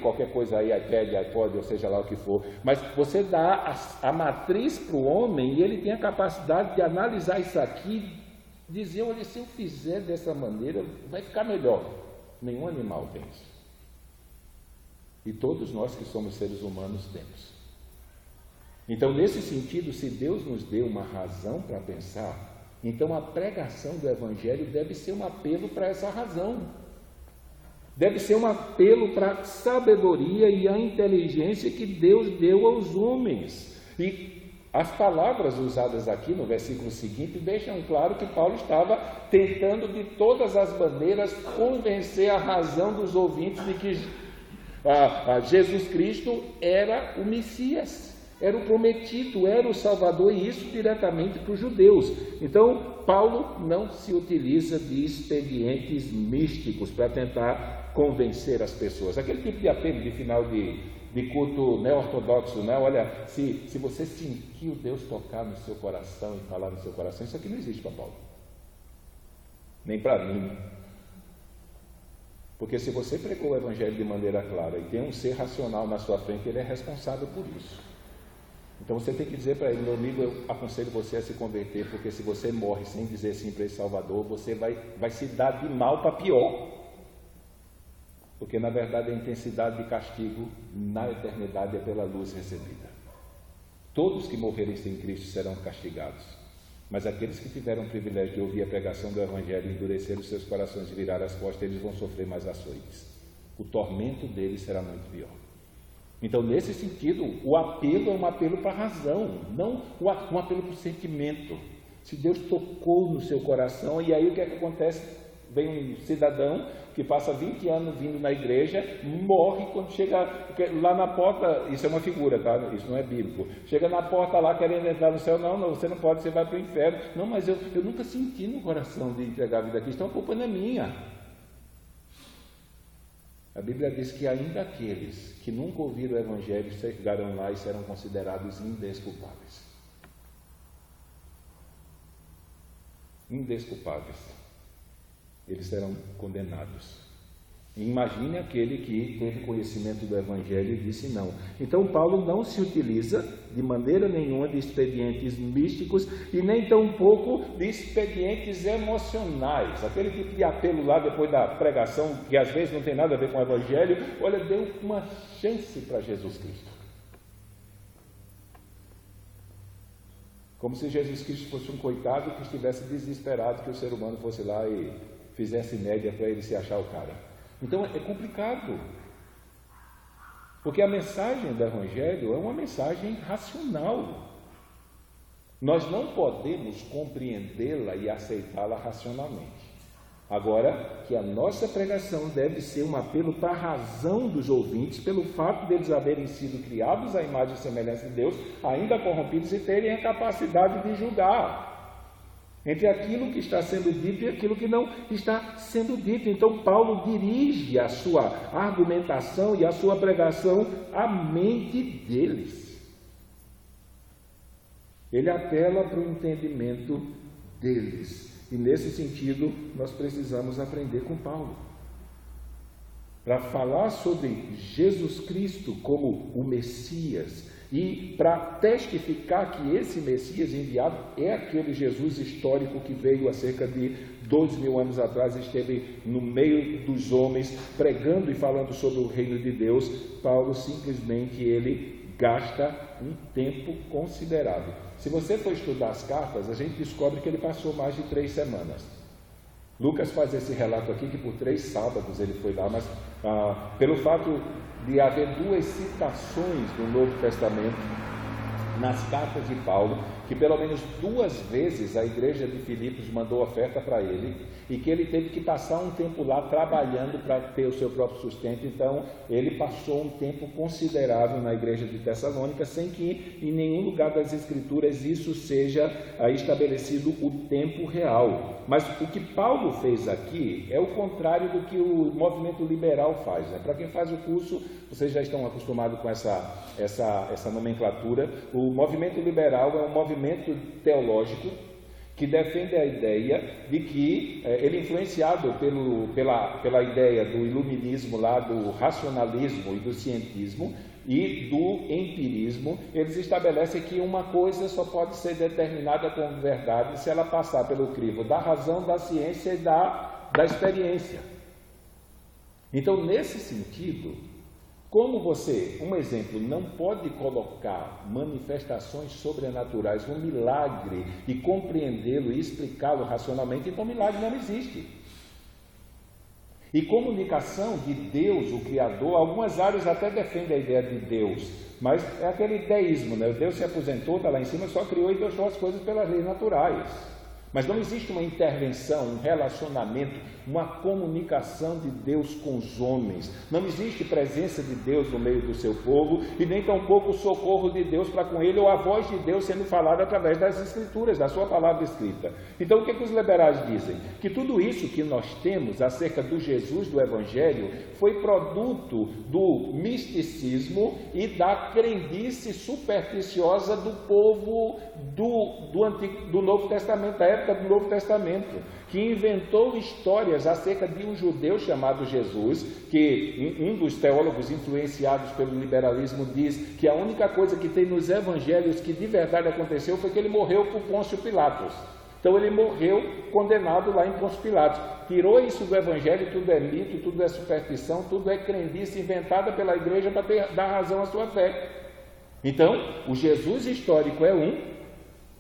qualquer coisa aí, iPad, iPod, ou seja lá o que for, mas você dá a matriz para o homem e ele tem a capacidade de analisar isso aqui, dizer: olha, se eu fizer dessa maneira, vai ficar melhor. Nenhum animal tem isso. E todos nós que somos seres humanos temos. Então, nesse sentido, se Deus nos deu uma razão para pensar, então a pregação do Evangelho deve ser um apelo para essa razão. Deve ser um apelo para a sabedoria e a inteligência que Deus deu aos homens. E as palavras usadas aqui no versículo seguinte deixam claro que Paulo estava tentando de todas as maneiras convencer a razão dos ouvintes de que Jesus Cristo era o Messias, era o prometido, era o Salvador, e isso diretamente para os judeus. Então, Paulo não se utiliza de expedientes místicos para tentar convencer as pessoas. Aquele tipo de apelo de final de culto neo-ortodoxo, né? Olha, se você sentiu Deus tocar no seu coração e falar no seu coração, isso aqui não existe para Paulo, nem para mim. Porque se você pregou o Evangelho de maneira clara e tem um ser racional na sua frente, ele é responsável por isso. Então você tem que dizer para ele: meu amigo, eu aconselho você a se converter, porque se você morre sem dizer sim para esse Salvador, você vai se dar de mal para pior. Porque na verdade a intensidade de castigo na eternidade é pela luz recebida. Todos que morrerem sem Cristo serão castigados, mas aqueles que tiveram o privilégio de ouvir a pregação do Evangelho, endurecer os seus corações e virar as costas, eles vão sofrer mais açoites. O tormento deles será muito pior. Então, nesse sentido, o apelo é um apelo para a razão, não um apelo para o sentimento. Se Deus tocou no seu coração, e aí o que é que acontece? vem um cidadão que passa 20 anos vindo na igreja, morre quando chega lá na porta, isso é uma figura, tá? Isso não é bíblico. Chega na porta lá querendo entrar no céu, não, você não pode, você vai para o inferno. Não, mas eu nunca senti no coração de entregar a vida a Cristo, então a culpa não é minha. A Bíblia diz que ainda aqueles que nunca ouviram o Evangelho chegarão lá e serão considerados indesculpáveis. Indesculpáveis. Eles serão condenados. Imagine aquele que teve conhecimento do Evangelho e disse não. Então Paulo não se utiliza de maneira nenhuma de expedientes místicos e nem tampouco de expedientes emocionais. Aquele tipo de apelo lá depois da pregação, que às vezes não tem nada a ver com o Evangelho, olha, deu uma chance para Jesus Cristo. Como se Jesus Cristo fosse um coitado que estivesse desesperado que o ser humano fosse lá e fizesse média para ele se achar o cara. Então é complicado, porque a mensagem do Evangelho é uma mensagem racional. Nós não podemos compreendê-la e aceitá-la racionalmente. Agora, que a nossa pregação deve ser um apelo para a razão dos ouvintes, pelo fato deles haverem sido criados à imagem e semelhança de Deus, ainda corrompidos e terem a capacidade de julgar entre aquilo que está sendo dito e aquilo que não está sendo dito. Então Paulo dirige a sua argumentação e a sua pregação à mente deles. Ele apela para o entendimento deles. E nesse sentido, nós precisamos aprender com Paulo. Para falar sobre Jesus Cristo como o Messias e para testificar que esse Messias enviado é aquele Jesus histórico que veio há cerca de 2000 anos atrás, esteve no meio dos homens, pregando e falando sobre o reino de Deus, Paulo simplesmente ele gasta um tempo considerável. Se você for estudar as cartas, a gente descobre que ele passou mais de 3 semanas. Lucas faz esse relato aqui que por 3 sábados ele foi lá, mas pelo fato de haver 2 citações do Novo Testamento nas cartas de Paulo, que pelo menos 2 vezes a igreja de Filipos mandou oferta para ele e que ele teve que passar um tempo lá trabalhando para ter o seu próprio sustento. Então ele passou um tempo considerável na igreja de Tessalônica, sem que em nenhum lugar das Escrituras isso seja estabelecido o tempo real. Mas o que Paulo fez aqui é o contrário do que o movimento liberal faz, né? Para quem faz o curso, vocês já estão acostumados com essa nomenclatura. O movimento liberal é um movimento teológico que defende a ideia de que ele é influenciado pela ideia do iluminismo lá, do racionalismo e do cientismo e do empirismo. Eles estabelecem que uma coisa só pode ser determinada como verdade se ela passar pelo crivo da razão, da ciência e da experiência. Então, nesse sentido, como você, um exemplo, não pode colocar manifestações sobrenaturais, um milagre, e compreendê-lo e explicá-lo racionalmente, então milagre não existe. E comunicação de Deus, o Criador, algumas áreas até defendem a ideia de Deus, mas é aquele deísmo, né? Deus se aposentou, está lá em cima, só criou e deixou as coisas pelas leis naturais. Mas não existe uma intervenção, um relacionamento, uma comunicação de Deus com os homens. Não existe presença de Deus no meio do seu povo e nem tampouco o socorro de Deus para com ele ou a voz de Deus sendo falada através das Escrituras, da sua palavra escrita. Então o que os liberais dizem? Que tudo isso que nós temos acerca do Jesus do Evangelho foi produto do misticismo e da crendice supersticiosa do povo do Novo Testamento, da época do Novo Testamento, que inventou histórias acerca de um judeu chamado Jesus, que um dos teólogos influenciados pelo liberalismo diz que a única coisa que tem nos evangelhos que de verdade aconteceu foi que ele morreu por Pôncio Pilatos. Então ele morreu condenado lá em Pôncio Pilatos. Tirou isso do evangelho, tudo é mito, tudo é superstição, tudo é crendice inventada pela igreja para dar razão à sua fé. Então, o Jesus histórico é um,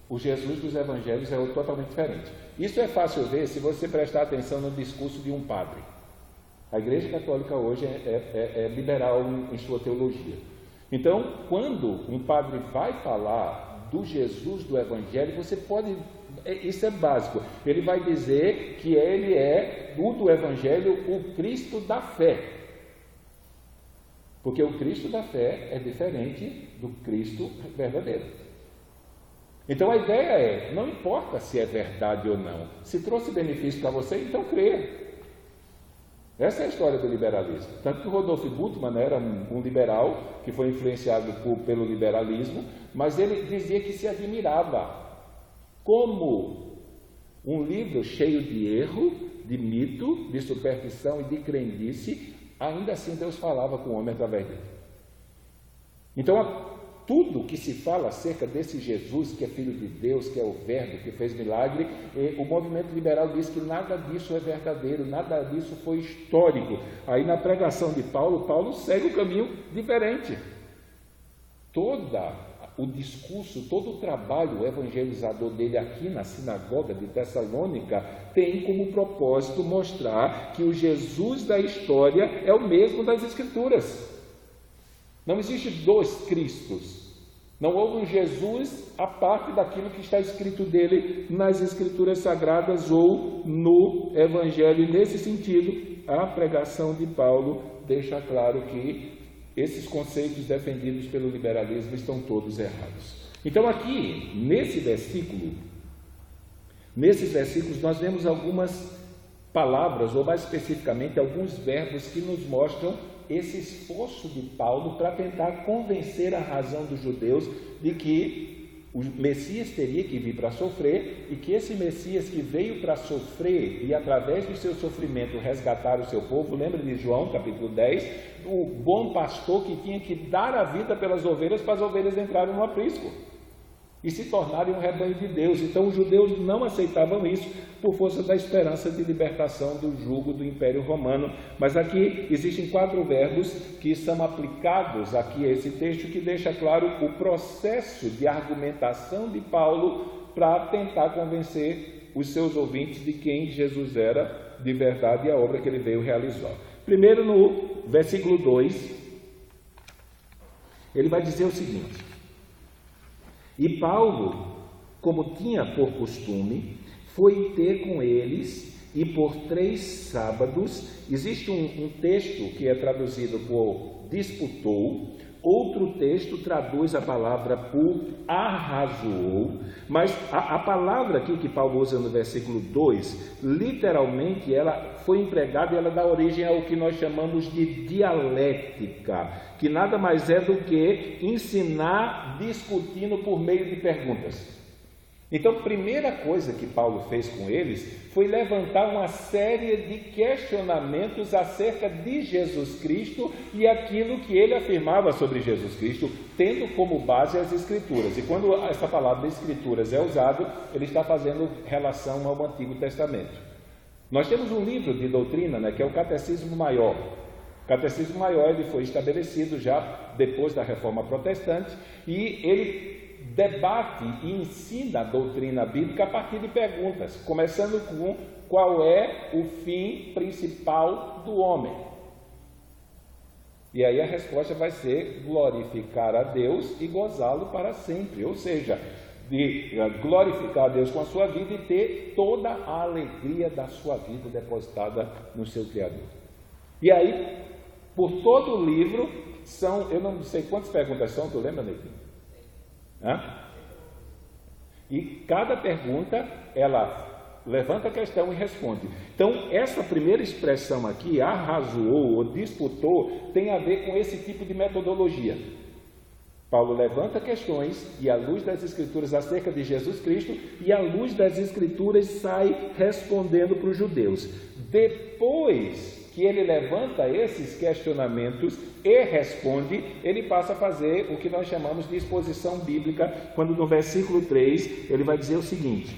o Jesus dos evangelhos é outro totalmente diferente. Isso é fácil ver se você prestar atenção no discurso de um padre. A Igreja Católica hoje é liberal em sua teologia. Então, quando um padre vai falar do Jesus do Evangelho, você pode isso é básico. Ele vai dizer que ele é, do Evangelho, o Cristo da fé. Porque o Cristo da fé é diferente do Cristo verdadeiro. Então a ideia é, não importa se é verdade ou não, se trouxe benefício para você, então creia. Essa é a história do liberalismo. Tanto que o Rodolfo Bultmann era um liberal que foi influenciado pelo liberalismo, mas ele dizia que se admirava como um livro cheio de erro, de mito, de superstição e de crendice, ainda assim Deus falava com o homem através dele. Então, tudo que se fala acerca desse Jesus, que é Filho de Deus, que é o Verbo, que fez milagre, o movimento liberal diz que nada disso é verdadeiro, nada disso foi histórico. Aí na pregação de Paulo segue um caminho diferente. Todo o discurso, todo o trabalho evangelizador dele aqui na sinagoga de Tessalônica tem como propósito mostrar que o Jesus da história é o mesmo das Escrituras. Não existe dois Cristos. Não houve um Jesus a parte daquilo que está escrito dele nas Escrituras Sagradas ou no Evangelho. E nesse sentido, a pregação de Paulo deixa claro que esses conceitos defendidos pelo liberalismo estão todos errados. Então aqui, nesses versículos nós vemos algumas palavras, ou mais especificamente alguns verbos que nos mostram esse esforço de Paulo para tentar convencer a razão dos judeus de que o Messias teria que vir para sofrer e que esse Messias que veio para sofrer e através do seu sofrimento resgatar o seu povo, lembra de João capítulo 10, o bom pastor que tinha que dar a vida pelas ovelhas para as ovelhas entrarem no aprisco e se tornarem um rebanho de Deus. Então os judeus não aceitavam isso por força da esperança de libertação do jugo do Império Romano. Mas aqui existem 4 verbos que são aplicados aqui a esse texto, que deixa claro o processo de argumentação de Paulo para tentar convencer os seus ouvintes de quem Jesus era de verdade e a obra que ele veio realizar. Primeiro, no versículo 2, ele vai dizer o seguinte: e Paulo, como tinha por costume, foi ter com eles, e por 3 sábados, existe um texto que é traduzido por disputou, outro texto traduz a palavra por arrazoou, mas a palavra aqui que Paulo usa no versículo 2, literalmente ela foi empregada e ela dá origem ao que nós chamamos de dialética, que nada mais é do que ensinar discutindo por meio de perguntas. Então, a primeira coisa que Paulo fez com eles foi levantar uma série de questionamentos acerca de Jesus Cristo e aquilo que ele afirmava sobre Jesus Cristo, tendo como base as Escrituras. E quando essa palavra Escrituras é usada, ele está fazendo relação ao Antigo Testamento. Nós temos um livro de doutrina, que é o Catecismo Maior. O Catecismo Maior ele foi estabelecido já depois da Reforma Protestante e ele debate e ensina a doutrina bíblica a partir de perguntas, começando com qual é o fim principal do homem. E aí a resposta vai ser glorificar a Deus e gozá-lo para sempre, ou seja, de glorificar a Deus com a sua vida e ter toda a alegria da sua vida depositada no seu Criador. E aí, por todo o livro, eu não sei quantas perguntas são, tu lembra, Neidinho? E cada pergunta ela levanta a questão e responde. Então essa primeira expressão aqui, arrazoou ou disputou, tem a ver com esse tipo de metodologia. Paulo levanta questões e à luz das Escrituras acerca de Jesus Cristo, e à luz das Escrituras sai respondendo para os judeus. Depois que ele levanta esses questionamentos e responde, ele passa a fazer o que nós chamamos de exposição bíblica, quando no versículo 3 ele vai dizer o seguinte: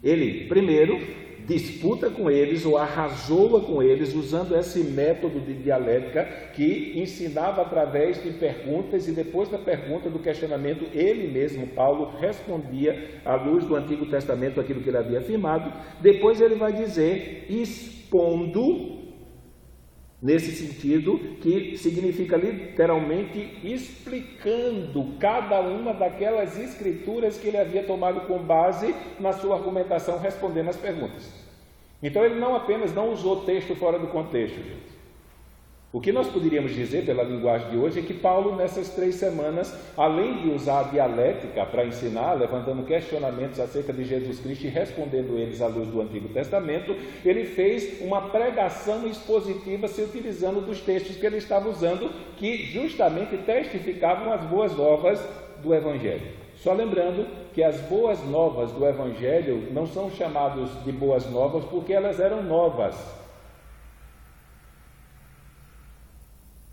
ele primeiro disputa com eles ou arrazoa com eles usando esse método de dialética que ensinava através de perguntas, e depois da pergunta, do questionamento, ele mesmo, Paulo, respondia à luz do Antigo Testamento aquilo que ele havia afirmado. Depois ele vai dizer, expondo Nesse sentido, que significa literalmente explicando cada uma daquelas escrituras que ele havia tomado com base na sua argumentação, respondendo às perguntas. Então ele não apenas não usou texto fora do contexto, gente. O que nós poderíamos dizer pela linguagem de hoje é que Paulo, nessas 3 semanas, além de usar a dialética para ensinar, levantando questionamentos acerca de Jesus Cristo e respondendo eles à luz do Antigo Testamento, ele fez uma pregação expositiva se utilizando dos textos que ele estava usando, que justamente testificavam as boas novas do Evangelho. Só lembrando que as boas novas do Evangelho não são chamadas de boas novas porque elas eram novas,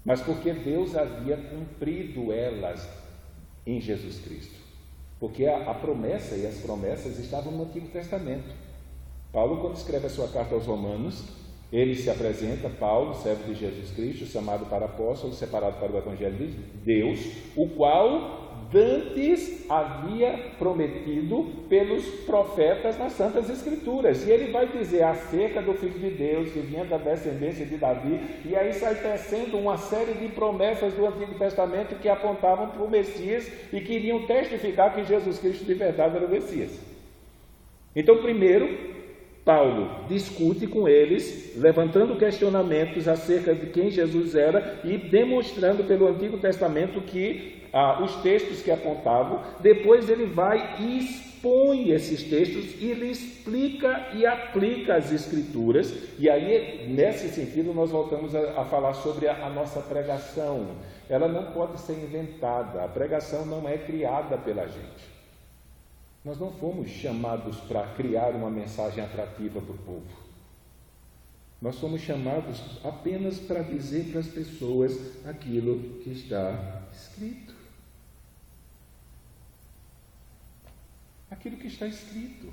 mas porque Deus havia cumprido elas em Jesus Cristo. Porque a promessa e as promessas estavam no Antigo Testamento. Paulo, quando escreve a sua carta aos Romanos, ele se apresenta, Paulo, servo de Jesus Cristo, chamado para apóstolo, separado para o Evangelho de Deus, o qual dantes havia prometido pelos profetas nas Santas Escrituras. E ele vai dizer acerca do Filho de Deus, que vinha da descendência de Davi, e aí sai tecendo uma série de promessas do Antigo Testamento que apontavam para o Messias e queriam testificar que Jesus Cristo de verdade era o Messias. Então, primeiro, Paulo discute com eles, levantando questionamentos acerca de quem Jesus era e demonstrando pelo Antigo Testamento que os textos que apontavam. Depois ele vai e expõe esses textos e ele explica e aplica as Escrituras. E aí, nesse sentido, nós voltamos a falar sobre a nossa pregação. Ela não pode ser inventada, a pregação não é criada pela gente. Nós não fomos chamados para criar uma mensagem atrativa para o povo. Nós somos chamados apenas para dizer para as pessoas aquilo que está escrito. Aquilo que está escrito.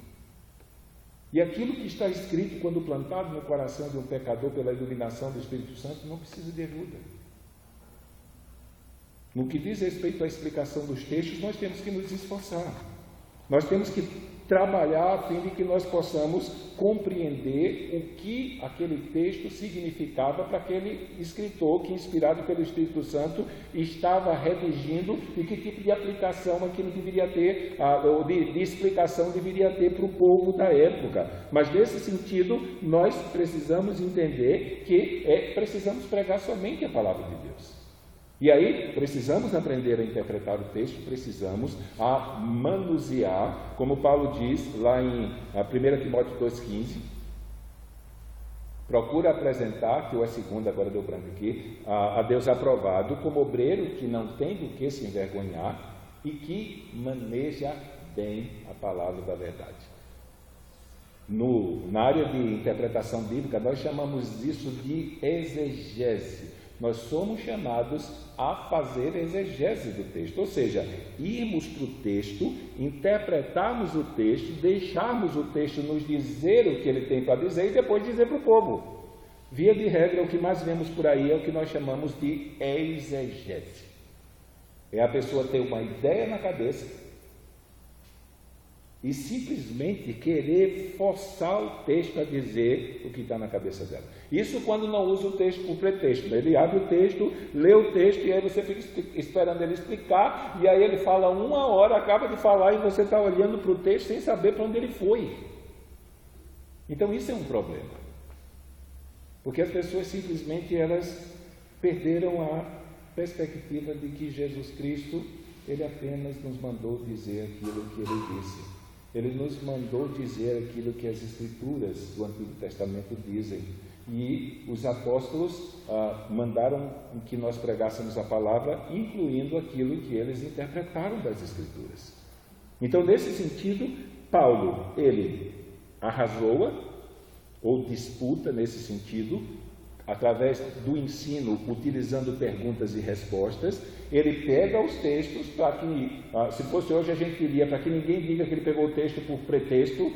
E aquilo que está escrito, quando plantado no coração de um pecador pela iluminação do Espírito Santo, não precisa de ajuda. No que diz respeito à explicação dos textos, nós temos que nos esforçar. Nós temos que trabalhar a fim de que nós possamos compreender o que aquele texto significava para aquele escritor que, inspirado pelo Espírito Santo, estava redigindo e que tipo de aplicação aquilo deveria ter, ou de explicação deveria ter para o povo da época. Mas nesse sentido, nós precisamos entender que precisamos pregar somente a palavra de Deus. E aí, precisamos aprender a interpretar o texto, precisamos manusear, como Paulo diz lá em 1 Timóteo 2,15, procura apresentar, que é a segunda, agora deu branco aqui, a Deus aprovado, como obreiro que não tem do que se envergonhar e que maneja bem a palavra da verdade. Na área de interpretação bíblica, nós chamamos isso de exegese. Nós somos chamados a fazer exegese do texto, ou seja, irmos para o texto, interpretarmos o texto, deixarmos o texto nos dizer o que ele tem para dizer e depois dizer para o povo. Via de regra, o que mais vemos por aí é o que nós chamamos de exegese. É a pessoa ter uma ideia na cabeça e simplesmente querer forçar o texto a dizer o que está na cabeça dela. Isso quando não usa o texto por pretexto. Ele abre o texto, lê o texto e aí você fica esperando ele explicar, e aí ele fala 1 hora, acaba de falar e você está olhando para o texto sem saber para onde ele foi. Então isso é um problema, porque as pessoas simplesmente elas perderam a perspectiva de que Jesus Cristo, ele apenas nos mandou dizer aquilo que ele disse. Ele nos mandou dizer aquilo que as Escrituras do Antigo Testamento dizem. E os apóstolos mandaram que nós pregássemos a palavra, incluindo aquilo que eles interpretaram das Escrituras. Então, nesse sentido, Paulo, ele arrasou-a, ou disputa nesse sentido, através do ensino, utilizando perguntas e respostas. Ele pega os textos para que, se fosse hoje a gente diria, para que ninguém diga que ele pegou o texto por pretexto,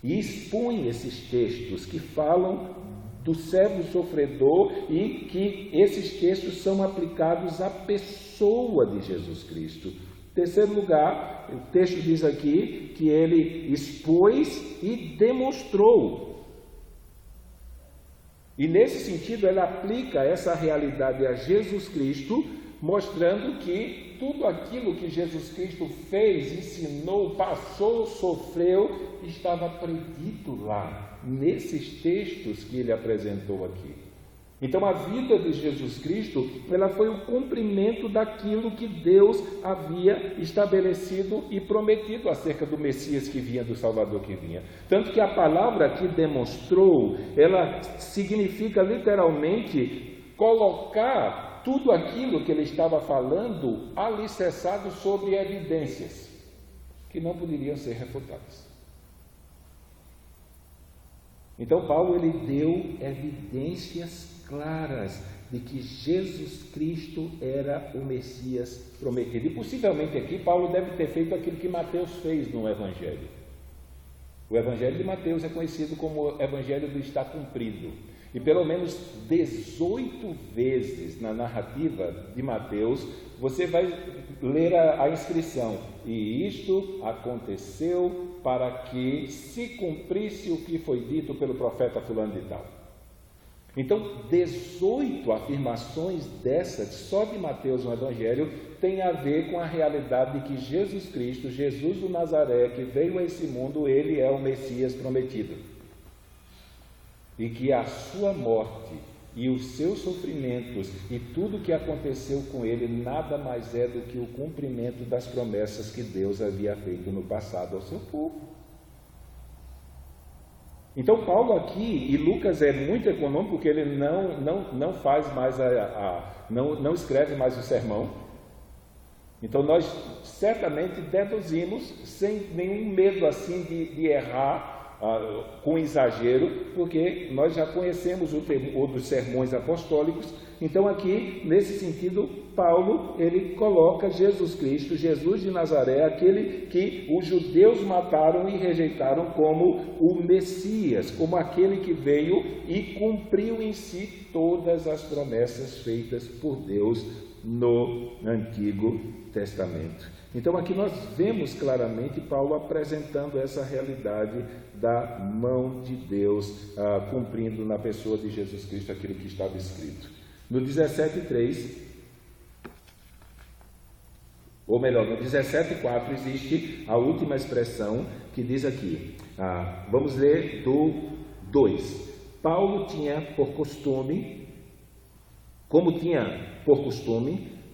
e expõe esses textos que falam do servo sofredor e que esses textos são aplicados à pessoa de Jesus Cristo. Em terceiro lugar, o texto diz aqui que ele expôs e demonstrou. E nesse sentido ela aplica essa realidade a Jesus Cristo, mostrando que tudo aquilo que Jesus Cristo fez, ensinou, passou, sofreu, estava predito lá, nesses textos que ele apresentou aqui. Então a vida de Jesus Cristo, ela foi o cumprimento daquilo que Deus havia estabelecido e prometido acerca do Messias que vinha, do Salvador que vinha. Tanto que a palavra que demonstrou, ela significa literalmente colocar tudo aquilo que ele estava falando alicerçado sobre evidências que não poderiam ser refutadas. Então Paulo ele deu evidências claras de que Jesus Cristo era o Messias prometido. E possivelmente aqui Paulo deve ter feito aquilo que Mateus fez no Evangelho. O Evangelho de Mateus é conhecido como o Evangelho do está cumprido. E pelo menos 18 vezes na narrativa de Mateus, você vai ler a inscrição: e isto aconteceu para que se cumprisse o que foi dito pelo profeta fulano de tal. Então, 18 afirmações dessas, só de Mateus no Evangelho, tem a ver com a realidade de que Jesus Cristo, Jesus do Nazaré, que veio a esse mundo, ele é o Messias prometido. E que a sua morte e os seus sofrimentos e tudo o que aconteceu com ele nada mais é do que o cumprimento das promessas que Deus havia feito no passado ao seu povo. Então Paulo aqui, e Lucas é muito econômico porque ele não faz mais não escreve mais o sermão. Então nós certamente deduzimos, sem nenhum medo assim de errar, com exagero, porque nós já conhecemos o dos sermões apostólicos. Então aqui, nesse sentido, Paulo, ele coloca Jesus Cristo, Jesus de Nazaré, aquele que os judeus mataram e rejeitaram como o Messias, como aquele que veio e cumpriu em si todas as promessas feitas por Deus no Antigo Testamento. Então aqui nós vemos claramente Paulo apresentando essa realidade da mão de Deus, cumprindo na pessoa de Jesus Cristo aquilo que estava escrito. No 17:3, ou melhor, no 17:4 existe a última expressão que diz aqui, vamos ler do 2. Paulo tinha por costume,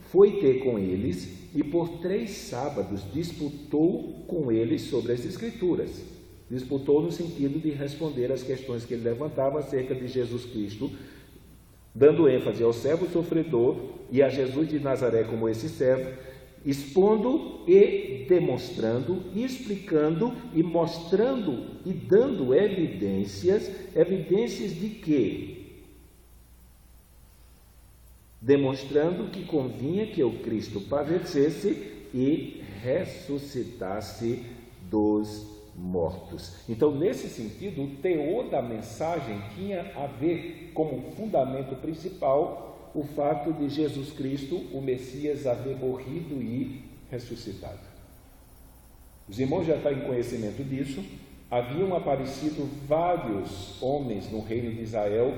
foi ter com eles e por 3 sábados disputou com eles sobre as Escrituras. Disputou no sentido de responder às questões que ele levantava acerca de Jesus Cristo, dando ênfase ao servo sofredor e a Jesus de Nazaré como esse servo, expondo e demonstrando, explicando e mostrando e dando evidências de quê? Demonstrando que convinha que o Cristo padecesse e ressuscitasse dos mortos. Então, nesse sentido, o teor da mensagem tinha a ver como fundamento principal o fato de Jesus Cristo, o Messias, haver morrido e ressuscitado. Os irmãos já estão em conhecimento disso. Haviam aparecido vários homens no reino de Israel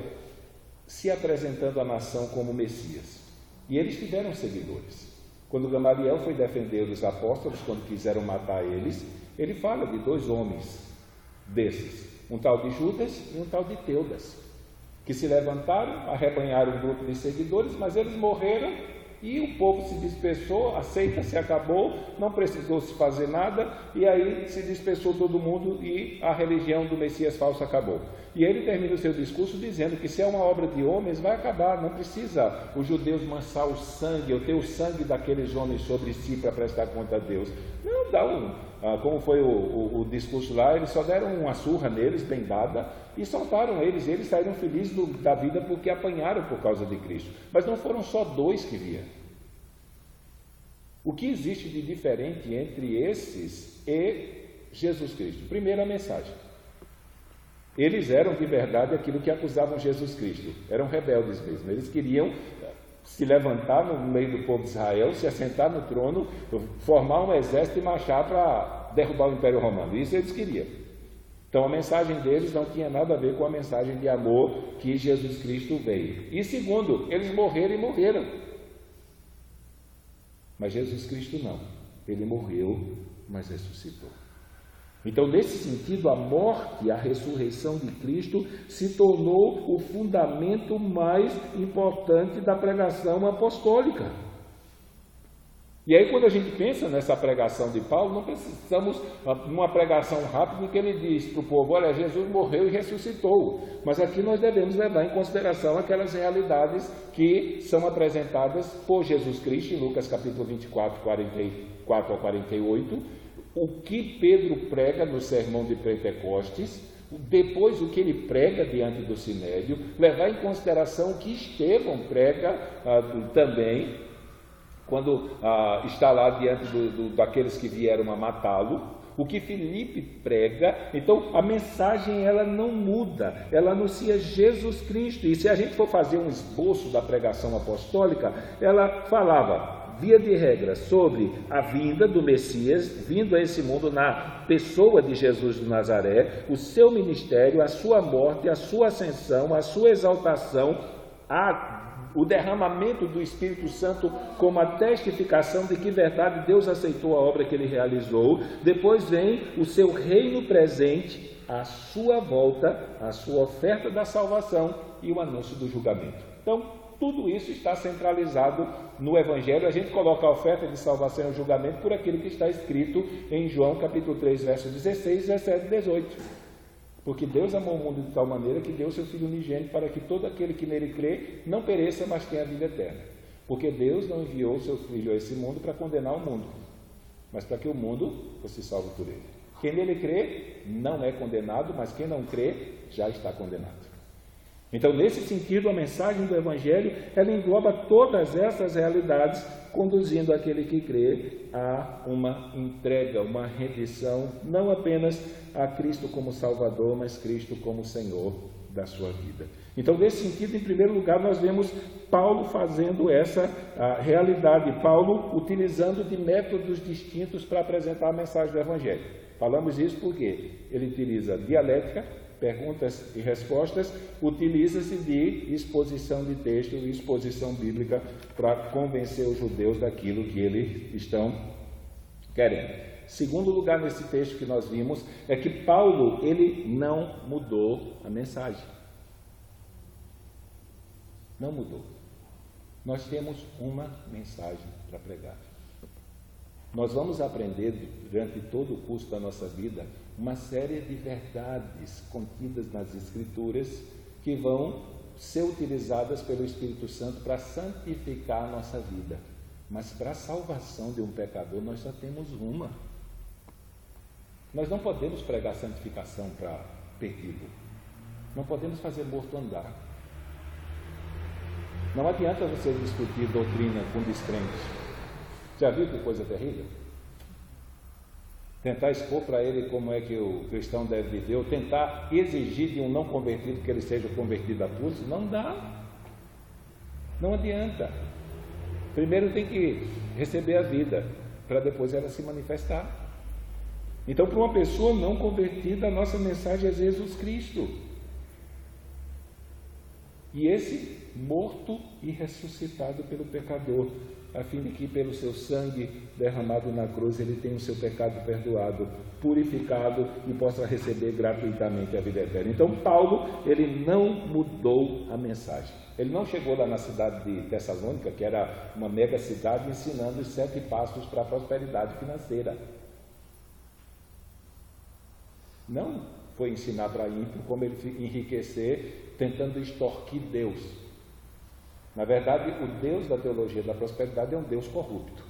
se apresentando à nação como Messias. E eles tiveram seguidores. Quando Gamaliel foi defender os apóstolos, quando quiseram matar eles, ele fala de 2 homens desses, um tal de Judas e um tal de Teudas, que se levantaram, arrebanharam um grupo de seguidores, mas eles morreram e o povo se dispersou, a seita se acabou, não precisou se fazer nada, e aí se dispersou todo mundo e a religião do Messias falso acabou. E ele termina o seu discurso dizendo que se é uma obra de homens, vai acabar, não precisa os judeus mansar o sangue, ou ter o sangue daqueles homens sobre si para prestar conta a Deus. Não, como foi o discurso lá, eles só deram uma surra neles, bem dada, e soltaram eles saíram felizes da vida porque apanharam por causa de Cristo. Mas não foram só 2 que vieram. O que existe de diferente entre esses e Jesus Cristo? Primeira mensagem. Eles eram de verdade aquilo que acusavam Jesus Cristo. Eram rebeldes mesmo. Eles queriam se levantar no meio do povo de Israel, se assentar no trono, formar um exército e marchar para derrubar o Império Romano. Isso eles queriam. Então a mensagem deles não tinha nada a ver com a mensagem de amor que Jesus Cristo veio. E segundo, eles morreram e morreram. Mas Jesus Cristo não. Ele morreu, mas ressuscitou. Então, nesse sentido, a morte e a ressurreição de Cristo se tornou o fundamento mais importante da pregação apostólica. E aí, quando a gente pensa nessa pregação de Paulo, não precisamos de uma pregação rápida em que ele diz para o povo: olha, Jesus morreu e ressuscitou. Mas aqui nós devemos levar em consideração aquelas realidades que são apresentadas por Jesus Cristo em Lucas capítulo 24, 44 a 48, o que Pedro prega no sermão de Pentecostes, depois o que ele prega diante do Sinédrio, levar em consideração o que Estevão prega também, quando está lá diante daqueles que vieram a matá-lo, o que Filipe prega. Então a mensagem ela não muda, ela anuncia Jesus Cristo. E se a gente for fazer um esboço da pregação apostólica, ela falava, via de regra, sobre a vinda do Messias, vindo a esse mundo na pessoa de Jesus de Nazaré, o seu ministério, a sua morte, a sua ascensão, a sua exaltação, o derramamento do Espírito Santo como a testificação de que verdade Deus aceitou a obra que ele realizou. Depois vem o seu reino presente, a sua volta, a sua oferta da salvação e o anúncio do julgamento. Então, tudo isso está centralizado no Evangelho. A gente coloca a oferta de salvação e o julgamento por aquilo que está escrito em João capítulo 3, versos 16, 17 e 18. Porque Deus amou o mundo de tal maneira que deu seu Filho unigênito para que todo aquele que nele crê não pereça, mas tenha a vida eterna. Porque Deus não enviou seu Filho a esse mundo para condenar o mundo, mas para que o mundo fosse salvo por ele. Quem nele crê não é condenado, mas quem não crê já está condenado. Então, nesse sentido, a mensagem do Evangelho, ela engloba todas essas realidades, conduzindo aquele que crê a uma entrega, uma rendição, não apenas a Cristo como Salvador, mas Cristo como Senhor da sua vida. Então, nesse sentido, em primeiro lugar, nós vemos Paulo fazendo essa realidade, Paulo utilizando de métodos distintos para apresentar a mensagem do Evangelho. Falamos isso porque ele utiliza dialética, perguntas e respostas, utiliza-se de exposição de texto e exposição bíblica para convencer os judeus daquilo que eles estão querendo. Segundo lugar nesse texto que nós vimos é que Paulo, ele não mudou a mensagem. Não mudou. Nós temos uma mensagem para pregar. Nós vamos aprender durante todo o curso da nossa vida uma série de verdades contidas nas Escrituras que vão ser utilizadas pelo Espírito Santo para santificar a nossa vida. Mas para a salvação de um pecador nós só temos uma. Nós não podemos pregar santificação para perdido. Não podemos fazer morto andar. Não adianta você discutir doutrina com descrentes. Já viu que coisa terrível? Tentar expor para ele como é que o cristão deve viver, ou tentar exigir de um não convertido que ele seja convertido a pulso, não dá. Não adianta. Primeiro tem que receber a vida, para depois ela se manifestar. Então, para uma pessoa não convertida, a nossa mensagem é Jesus Cristo. E esse morto e ressuscitado pelo pecador, a fim de que pelo seu sangue derramado na cruz ele tenha o seu pecado perdoado, purificado e possa receber gratuitamente a vida eterna. Então Paulo, ele não mudou a mensagem. Ele não chegou lá na cidade de Tessalônica, que era uma mega cidade, ensinando os 7 passos para a prosperidade financeira. Não foi ensinar para ímpio como ele enriquecer, tentando extorquir Deus. Na verdade, o Deus da teologia da prosperidade é um Deus corrupto.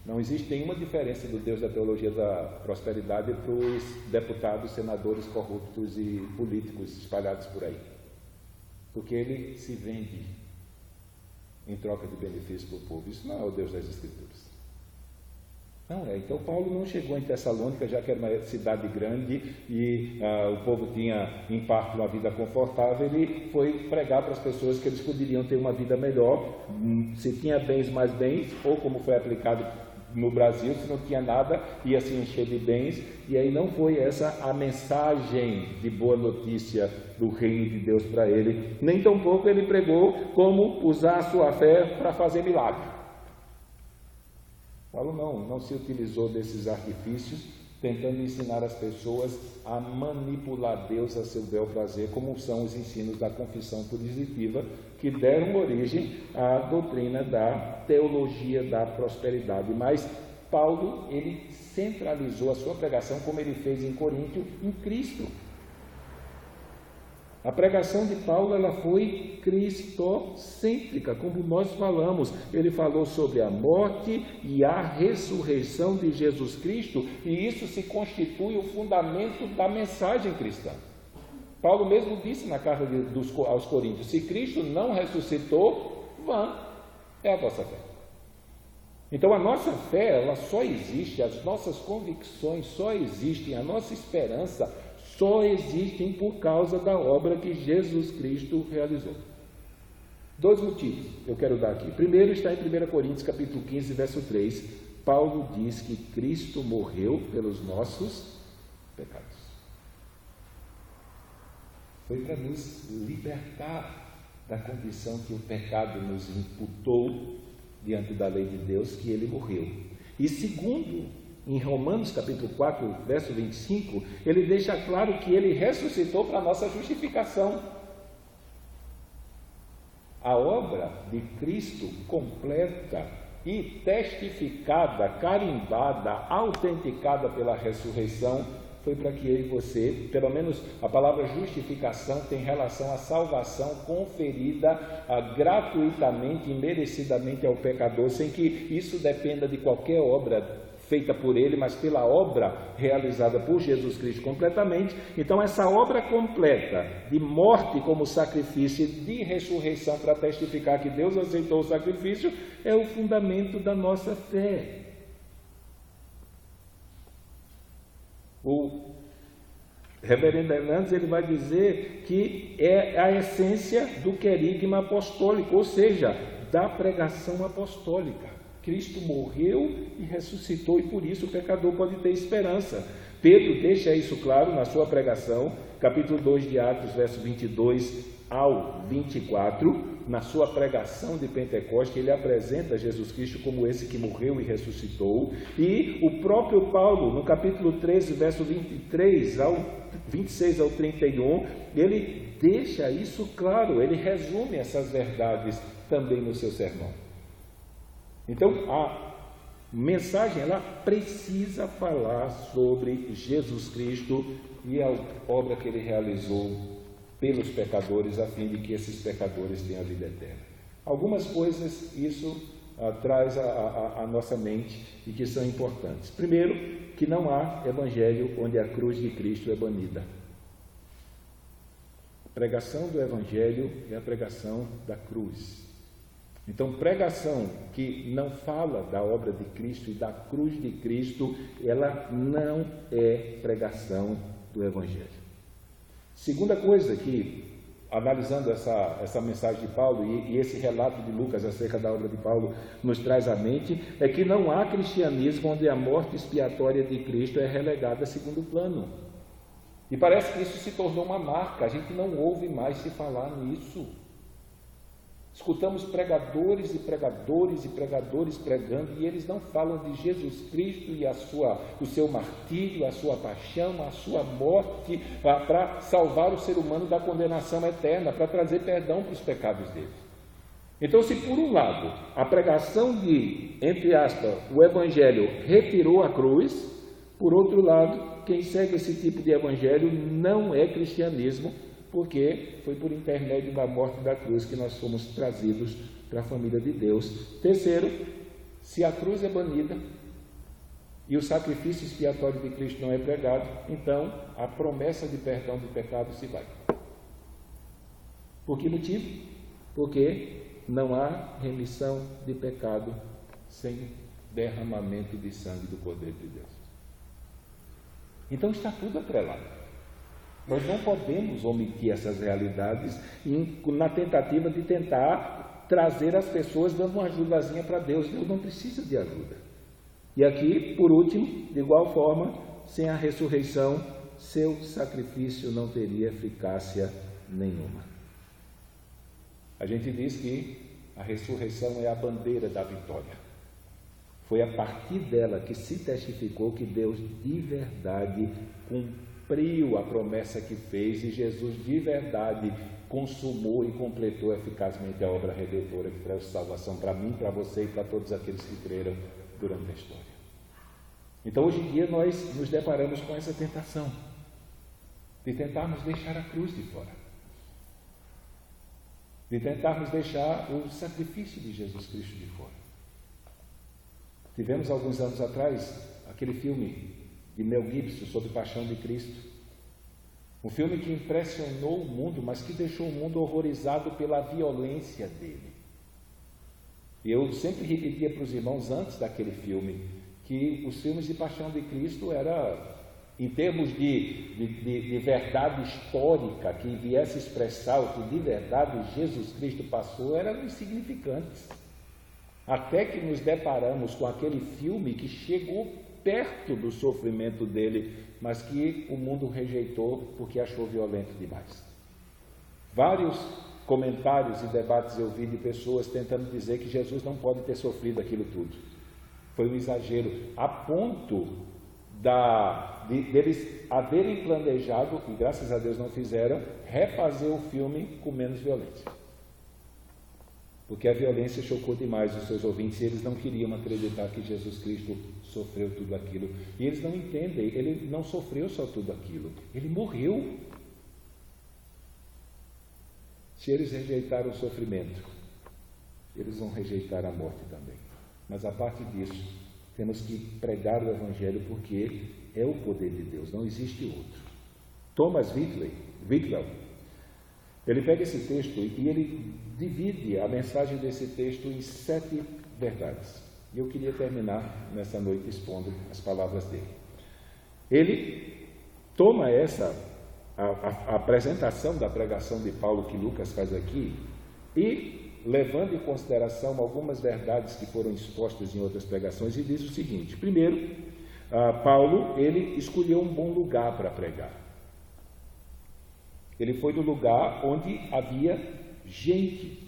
Não existe nenhuma diferença do Deus da teologia da prosperidade para os deputados, senadores corruptos e políticos espalhados por aí. Porque ele se vende em troca de benefício para o povo. Isso não é o Deus das Escrituras. Não é. Então Paulo não chegou em Tessalônica, já que era uma cidade grande e o povo tinha em parte uma vida confortável. Ele foi pregar para as pessoas que eles poderiam ter uma vida melhor, se tinha bens mais bens, ou como foi aplicado no Brasil, se não tinha nada, ia se encher de bens, e aí não foi essa a mensagem de boa notícia do reino de Deus para ele, nem tampouco ele pregou como usar a sua fé para fazer milagre. Paulo não se utilizou desses artifícios, tentando ensinar as pessoas a manipular Deus a seu bel prazer, como são os ensinos da confissão positiva, que deram origem à doutrina da teologia da prosperidade. Mas Paulo, ele centralizou a sua pregação, como ele fez em Coríntio, em Cristo. A pregação de Paulo, ela foi cristocêntrica, como nós falamos. Ele falou sobre a morte e a ressurreição de Jesus Cristo, e isso se constitui o fundamento da mensagem cristã. Paulo mesmo disse na carta aos Coríntios: se Cristo não ressuscitou, vã é a vossa fé. Então a nossa fé, ela só existe, as nossas convicções só existem, a nossa esperança só existem por causa da obra que Jesus Cristo realizou. 2 motivos eu quero dar aqui. Primeiro está em 1 Coríntios capítulo 15, verso 3. Paulo diz que Cristo morreu pelos nossos pecados. Foi para nos libertar da condição que o pecado nos imputou diante da lei de Deus, que ele morreu. E segundo, em Romanos capítulo 4, verso 25, ele deixa claro que ele ressuscitou para a nossa justificação. A obra de Cristo completa e testificada, carimbada, autenticada pela ressurreição, foi para que eu e você, pelo menos a palavra justificação tem relação à salvação conferida gratuitamente e merecidamente ao pecador, sem que isso dependa de qualquer obra feita por ele, mas pela obra realizada por Jesus Cristo completamente. Então essa obra completa de morte como sacrifício e de ressurreição para testificar que Deus aceitou o sacrifício é o fundamento da nossa fé. O reverendo Hernandes, ele vai dizer que é a essência do querigma apostólico, ou seja, da pregação apostólica. Cristo morreu e ressuscitou, e por isso o pecador pode ter esperança. Pedro deixa isso claro na sua pregação, capítulo 2 de Atos, verso 22 ao 24, na sua pregação de Pentecostes, ele apresenta Jesus Cristo como esse que morreu e ressuscitou, e o próprio Paulo, no capítulo 13, verso 26 ao 31, ele deixa isso claro, ele resume essas verdades também no seu sermão. Então, a mensagem, ela precisa falar sobre Jesus Cristo e a obra que ele realizou pelos pecadores, a fim de que esses pecadores tenham a vida eterna. Algumas coisas isso traz à nossa mente e que são importantes. Primeiro, que não há evangelho onde a cruz de Cristo é banida. A pregação do evangelho é a pregação da cruz. Então, pregação que não fala da obra de Cristo e da cruz de Cristo, ela não é pregação do evangelho. Segunda coisa que, analisando essa mensagem de Paulo e esse relato de Lucas acerca da obra de Paulo nos traz à mente, é que não há cristianismo onde a morte expiatória de Cristo é relegada a segundo plano. E parece que isso se tornou uma marca, a gente não ouve mais se falar nisso. Escutamos pregadores e pregadores e pregadores pregando, e eles não falam de Jesus Cristo e o seu martírio, a sua paixão, a sua morte, para salvar o ser humano da condenação eterna, para trazer perdão para os pecados dele. Então, se por um lado a pregação de, entre aspas, o evangelho retirou a cruz, por outro lado, quem segue esse tipo de evangelho não é cristianismo, porque foi por intermédio da morte da cruz que nós fomos trazidos para a família de Deus. Terceiro, se a cruz é banida e o sacrifício expiatório de Cristo não é pregado, então a promessa de perdão do pecado se vai. Por que motivo? Porque não há remissão de pecado sem derramamento de sangue do Cordeiro de Deus. Então está tudo atrelado. Nós não podemos omitir essas realidades na tentativa de tentar trazer as pessoas dando uma ajudazinha para Deus. Deus não precisa de ajuda. E aqui, por último, de igual forma, sem a ressurreição, seu sacrifício não teria eficácia nenhuma. A gente diz que a ressurreição é a bandeira da vitória. Foi a partir dela que se testificou que Deus de verdade cumpriu a promessa que fez e Jesus de verdade consumou e completou eficazmente a obra redentora que traz salvação para mim, para você e para todos aqueles que creram durante a história. Então, hoje em dia, nós nos deparamos com essa tentação de tentarmos deixar a cruz de fora, de tentarmos deixar o sacrifício de Jesus Cristo de fora. Tivemos alguns anos atrás aquele filme de Mel Gibson sobre Paixão de Cristo, um filme que impressionou o mundo, mas que deixou o mundo horrorizado pela violência dele. E eu sempre repetia para os irmãos antes daquele filme que os filmes de Paixão de Cristo eram, em termos de verdade histórica, que viesse expressar o que de verdade Jesus Cristo passou, eram insignificantes. Até que nos deparamos com aquele filme que chegou perto do sofrimento dele, mas que o mundo rejeitou porque achou violento demais. Vários comentários e debates eu vi de pessoas tentando dizer que Jesus não pode ter sofrido aquilo tudo. Foi um exagero, a ponto deles haverem planejado, e graças a Deus não fizeram, refazer o filme com menos violência. Porque a violência chocou demais os seus ouvintes e eles não queriam acreditar que Jesus Cristo sofreu tudo aquilo. E eles não entendem, ele não sofreu só tudo aquilo, ele morreu. Se eles rejeitaram o sofrimento, eles vão rejeitar a morte também. Mas a parte disso, temos que pregar o Evangelho porque é o poder de Deus, não existe outro. Thomas Whitwell, ele pega esse texto e ele divide a mensagem desse texto em 7 verdades. E eu queria terminar nessa noite expondo as palavras dele. Ele toma a apresentação da pregação de Paulo que Lucas faz aqui e, levando em consideração algumas verdades que foram expostas em outras pregações, e diz o seguinte: primeiro, Paulo, ele escolheu um bom lugar para pregar. Ele foi no lugar onde havia gente,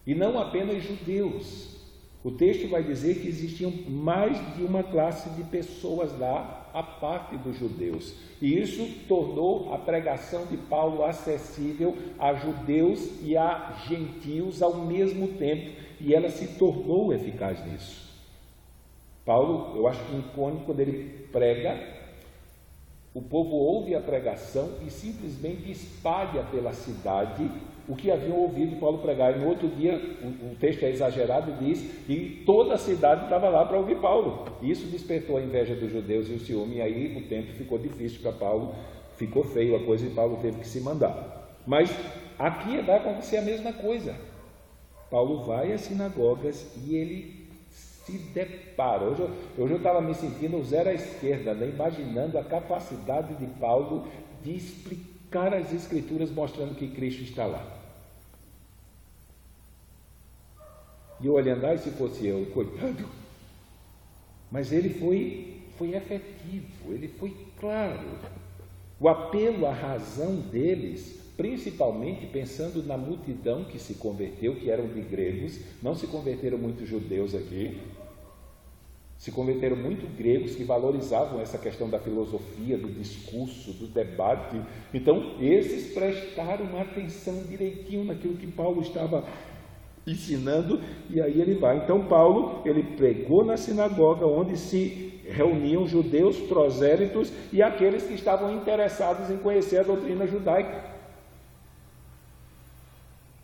e não apenas judeus. O texto vai dizer que existiam mais de uma classe de pessoas lá, a parte dos judeus. E isso tornou a pregação de Paulo acessível a judeus e a gentios ao mesmo tempo, e ela se tornou eficaz nisso. Paulo, eu acho que icônico, quando ele prega, o povo ouve a pregação e simplesmente espalha pela cidade o que haviam ouvido Paulo pregar. E no outro dia, o texto é exagerado e diz que toda a cidade estava lá para ouvir Paulo. Isso despertou a inveja dos judeus e o ciúme, e aí o tempo ficou difícil para Paulo, ficou feio a coisa e Paulo teve que se mandar. Mas aqui vai acontecer a mesma coisa. Paulo vai às sinagogas e ele se depara. Hoje eu estava me sentindo zero à esquerda, né? Imaginando a capacidade de Paulo de explicar as Escrituras mostrando que Cristo está lá. E eu olhando, se fosse eu, coitado. Mas ele foi efetivo, ele foi claro. O apelo à razão deles, principalmente pensando na multidão que se converteu, que eram de gregos, não se converteram muitos judeus aqui, se converteram muito gregos que valorizavam essa questão da filosofia, do discurso, do debate. Então, esses prestaram atenção direitinho naquilo que Paulo estava ensinando, e aí ele vai. Então, Paulo, ele pregou na sinagoga, onde se reuniam judeus, prosélitos e aqueles que estavam interessados em conhecer a doutrina judaica,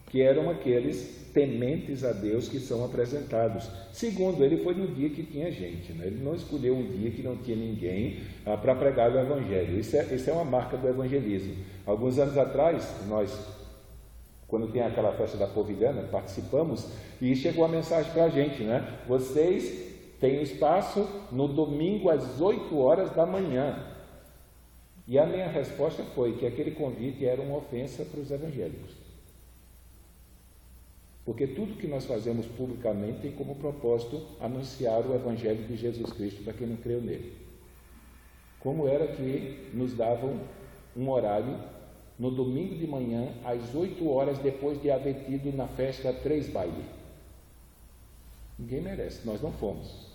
que eram aqueles tementes a Deus que são apresentados. Segundo, ele foi num dia que tinha gente, né? Ele não escolheu um dia que não tinha ninguém para pregar o Evangelho. Isso é uma marca do evangelismo. Alguns anos atrás, nós, quando tem aquela festa da Povilhana, participamos, e chegou a mensagem para a gente, né? Vocês têm espaço no domingo às 8 horas da manhã. E a minha resposta foi que aquele convite era uma ofensa para os evangélicos. Porque tudo que nós fazemos publicamente tem como propósito anunciar o Evangelho de Jesus Cristo para quem não creu nele. Como era que nos davam um horário no domingo de manhã, às 8 horas, depois de haver tido na festa 3 bailes? Ninguém merece, nós não fomos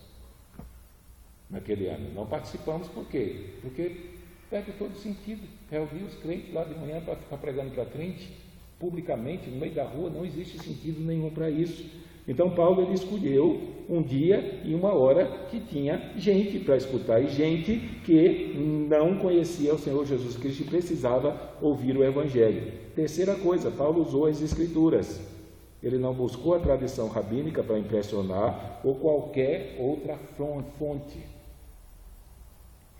naquele ano, não participamos. Por quê? Porque perde todo sentido reunir os crentes lá de manhã para ficar pregando para crente publicamente, no meio da rua. Não existe sentido nenhum para isso. Então Paulo ele escolheu um dia e uma hora que tinha gente para escutar, e gente que não conhecia o Senhor Jesus Cristo e precisava ouvir o Evangelho. Terceira coisa, Paulo usou as Escrituras. Ele não buscou a tradição rabínica para impressionar ou qualquer outra fonte.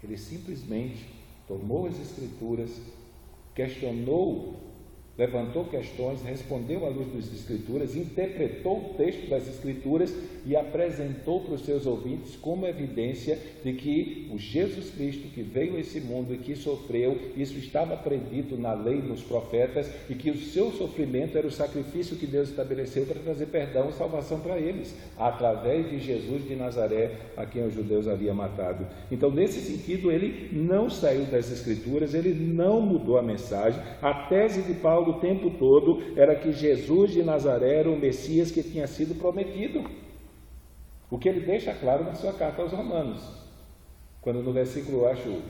Ele simplesmente tomou as Escrituras, questionou, levantou questões, respondeu à luz das Escrituras, interpretou o texto das Escrituras e apresentou para os seus ouvintes como evidência de que o Jesus Cristo que veio a esse mundo e que sofreu, isso estava predito na lei, nos profetas, e que o seu sofrimento era o sacrifício que Deus estabeleceu para trazer perdão e salvação para eles, através de Jesus de Nazaré, a quem os judeus haviam matado. Então, nesse sentido, ele não saiu das Escrituras, ele não mudou a mensagem. A tese de Paulo o tempo todo era que Jesus de Nazaré era o Messias que tinha sido prometido, o que ele deixa claro na sua carta aos Romanos, quando no versículo, acho,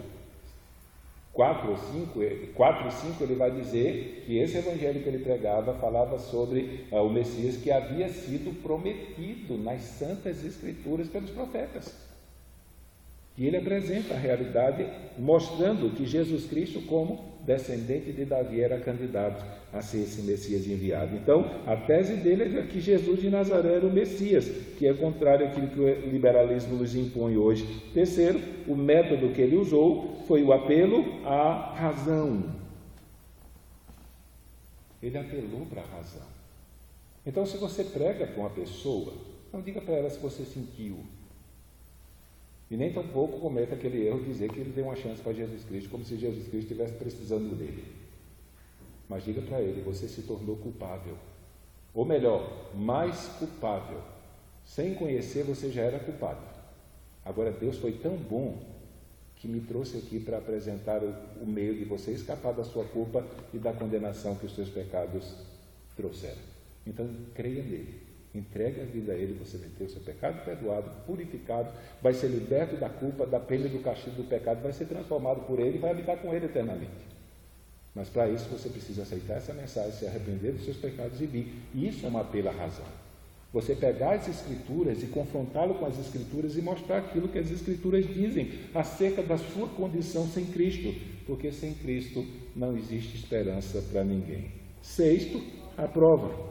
4 e 5, ele vai dizer que esse evangelho que ele pregava falava sobre o Messias que havia sido prometido nas Santas Escrituras pelos profetas. E ele apresenta a realidade, mostrando que Jesus Cristo, como descendente de Davi, era candidato a ser esse Messias enviado. Então, a tese dele é que Jesus de Nazaré era o Messias, que é contrário àquilo que o liberalismo nos impõe hoje. Terceiro, o método que ele usou foi o apelo à razão. Ele apelou para a razão. Então, se você prega para uma pessoa, não diga para ela se você sentiu. E nem tampouco cometa aquele erro de dizer que ele deu uma chance para Jesus Cristo, como se Jesus Cristo estivesse precisando dele. Mas diga para ele, você se tornou culpável. Ou melhor, mais culpável. Sem conhecer, você já era culpado. Agora, Deus foi tão bom que me trouxe aqui para apresentar o meio de você escapar da sua culpa e da condenação que os seus pecados trouxeram. Então, creia nele. Entregue a vida a ele, você vai ter o seu pecado perdoado, purificado, vai ser liberto da culpa, da pena e do castigo do pecado, vai ser transformado por ele e vai habitar com ele eternamente. Mas para isso você precisa aceitar essa mensagem, se arrepender dos seus pecados e vir. E isso é um apelo à razão. Você pegar as Escrituras e confrontá-lo com as Escrituras e mostrar aquilo que as Escrituras dizem acerca da sua condição sem Cristo, porque sem Cristo não existe esperança para ninguém. Sexto, a prova.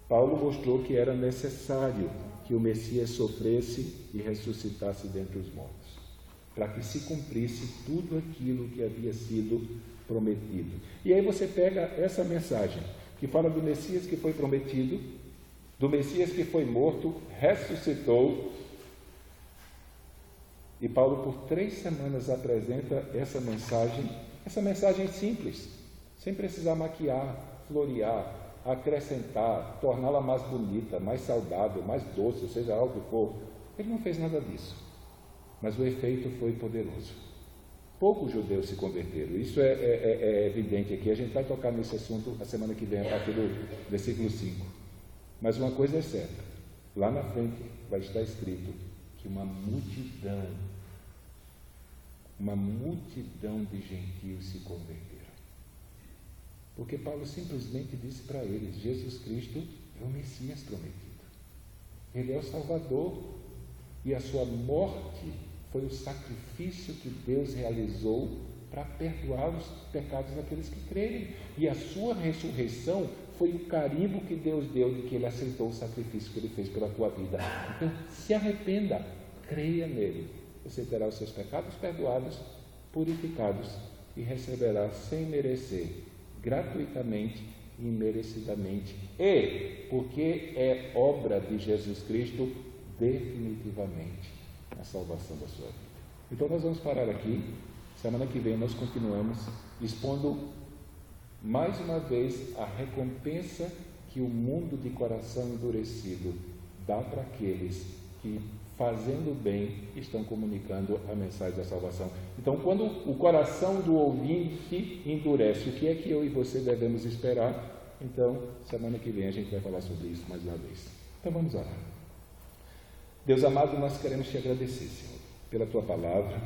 Paulo mostrou que era necessário que o Messias sofresse e ressuscitasse dentre os mortos, para que se cumprisse tudo aquilo que havia sido prometido. E aí você pega essa mensagem, que fala do Messias que foi prometido, do Messias que foi morto, ressuscitou, e Paulo por 3 semanas apresenta essa mensagem simples, sem precisar maquiar, florear, acrescentar, torná-la mais bonita, mais saudável, mais doce, seja lá o que for. Ele não fez nada disso, mas o efeito foi poderoso. Poucos judeus se converteram, isso é evidente aqui. A gente vai tocar nesse assunto a semana que vem, a partir do versículo 5. Mas uma coisa é certa, lá na frente vai estar escrito que uma multidão de gentios se converteram. Porque Paulo simplesmente disse para eles, Jesus Cristo é o Messias prometido. Ele é o Salvador. E a sua morte foi o sacrifício que Deus realizou para perdoar os pecados daqueles que crerem. E a sua ressurreição foi o carimbo que Deus deu de que Ele aceitou o sacrifício que Ele fez pela tua vida. Então, se arrependa, creia nele. Você terá os seus pecados perdoados, purificados e receberá sem merecer, gratuitamente e imerecidamente, e porque é obra de Jesus Cristo definitivamente a salvação da sua vida. Então nós vamos parar aqui. Semana que vem nós continuamos expondo mais uma vez a recompensa que o mundo de coração endurecido dá para aqueles que, fazendo bem, estão comunicando a mensagem da salvação. Então, quando o coração do ouvinte endurece, o que é que eu e você devemos esperar? Então, semana que vem a gente vai falar sobre isso mais uma vez. Então, vamos orar. Deus amado, nós queremos te agradecer, Senhor, pela tua palavra.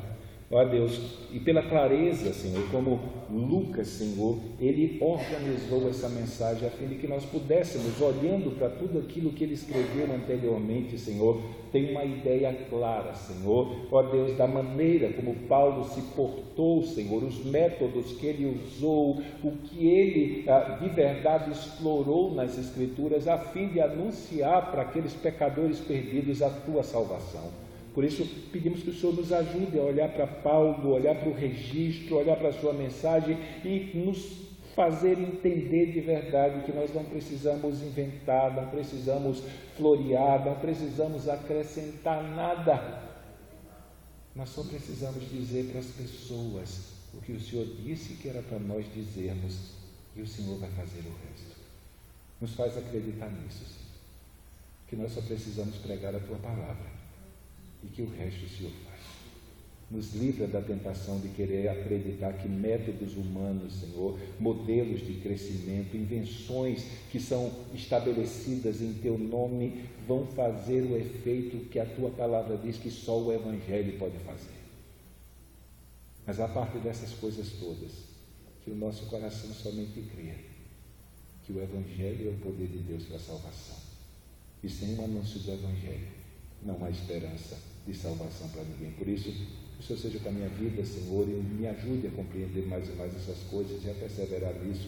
Ó Deus, e pela clareza, Senhor, como Lucas, Senhor, ele organizou essa mensagem a fim de que nós pudéssemos, olhando para tudo aquilo que ele escreveu anteriormente, Senhor, ter uma ideia clara, Senhor, ó Deus, da maneira como Paulo se portou, Senhor, os métodos que ele usou, o que ele de verdade explorou nas Escrituras, a fim de anunciar para aqueles pecadores perdidos a tua salvação. Por isso, pedimos que o Senhor nos ajude a olhar para Paulo, olhar para o registro, olhar para a sua mensagem e nos fazer entender de verdade que nós não precisamos inventar, não precisamos florear, não precisamos acrescentar nada. Nós só precisamos dizer para as pessoas o que o Senhor disse que era para nós dizermos e o Senhor vai fazer o resto. Nos faz acreditar nisso, Senhor, que nós só precisamos pregar a Tua palavra e que o resto o Senhor faz. Nos livra da tentação de querer acreditar que métodos humanos, Senhor, modelos de crescimento, invenções que são estabelecidas em Teu nome, vão fazer o efeito que a Tua palavra diz que só o Evangelho pode fazer. Mas a parte dessas coisas todas, que o nosso coração somente crê que o Evangelho é o poder de Deus para a salvação. E sem o anúncio do Evangelho, não há esperança de salvação para ninguém. Por isso, que o Senhor seja com a minha vida, Senhor, e me ajude a compreender mais e mais essas coisas e a perseverar nisso.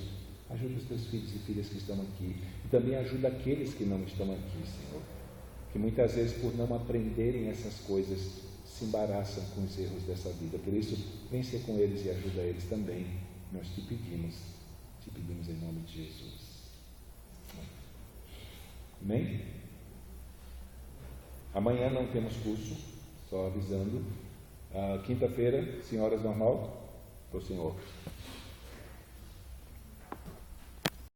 Ajuda os teus filhos e filhas que estão aqui. E também ajuda aqueles que não estão aqui, Senhor, que muitas vezes, por não aprenderem essas coisas, se embaraçam com os erros dessa vida. Por isso, vem ser com eles e ajuda eles também. Nós te pedimos em nome de Jesus. Amém? Amanhã não temos curso, só avisando. Quinta-feira, senhoras normal, para o Senhor.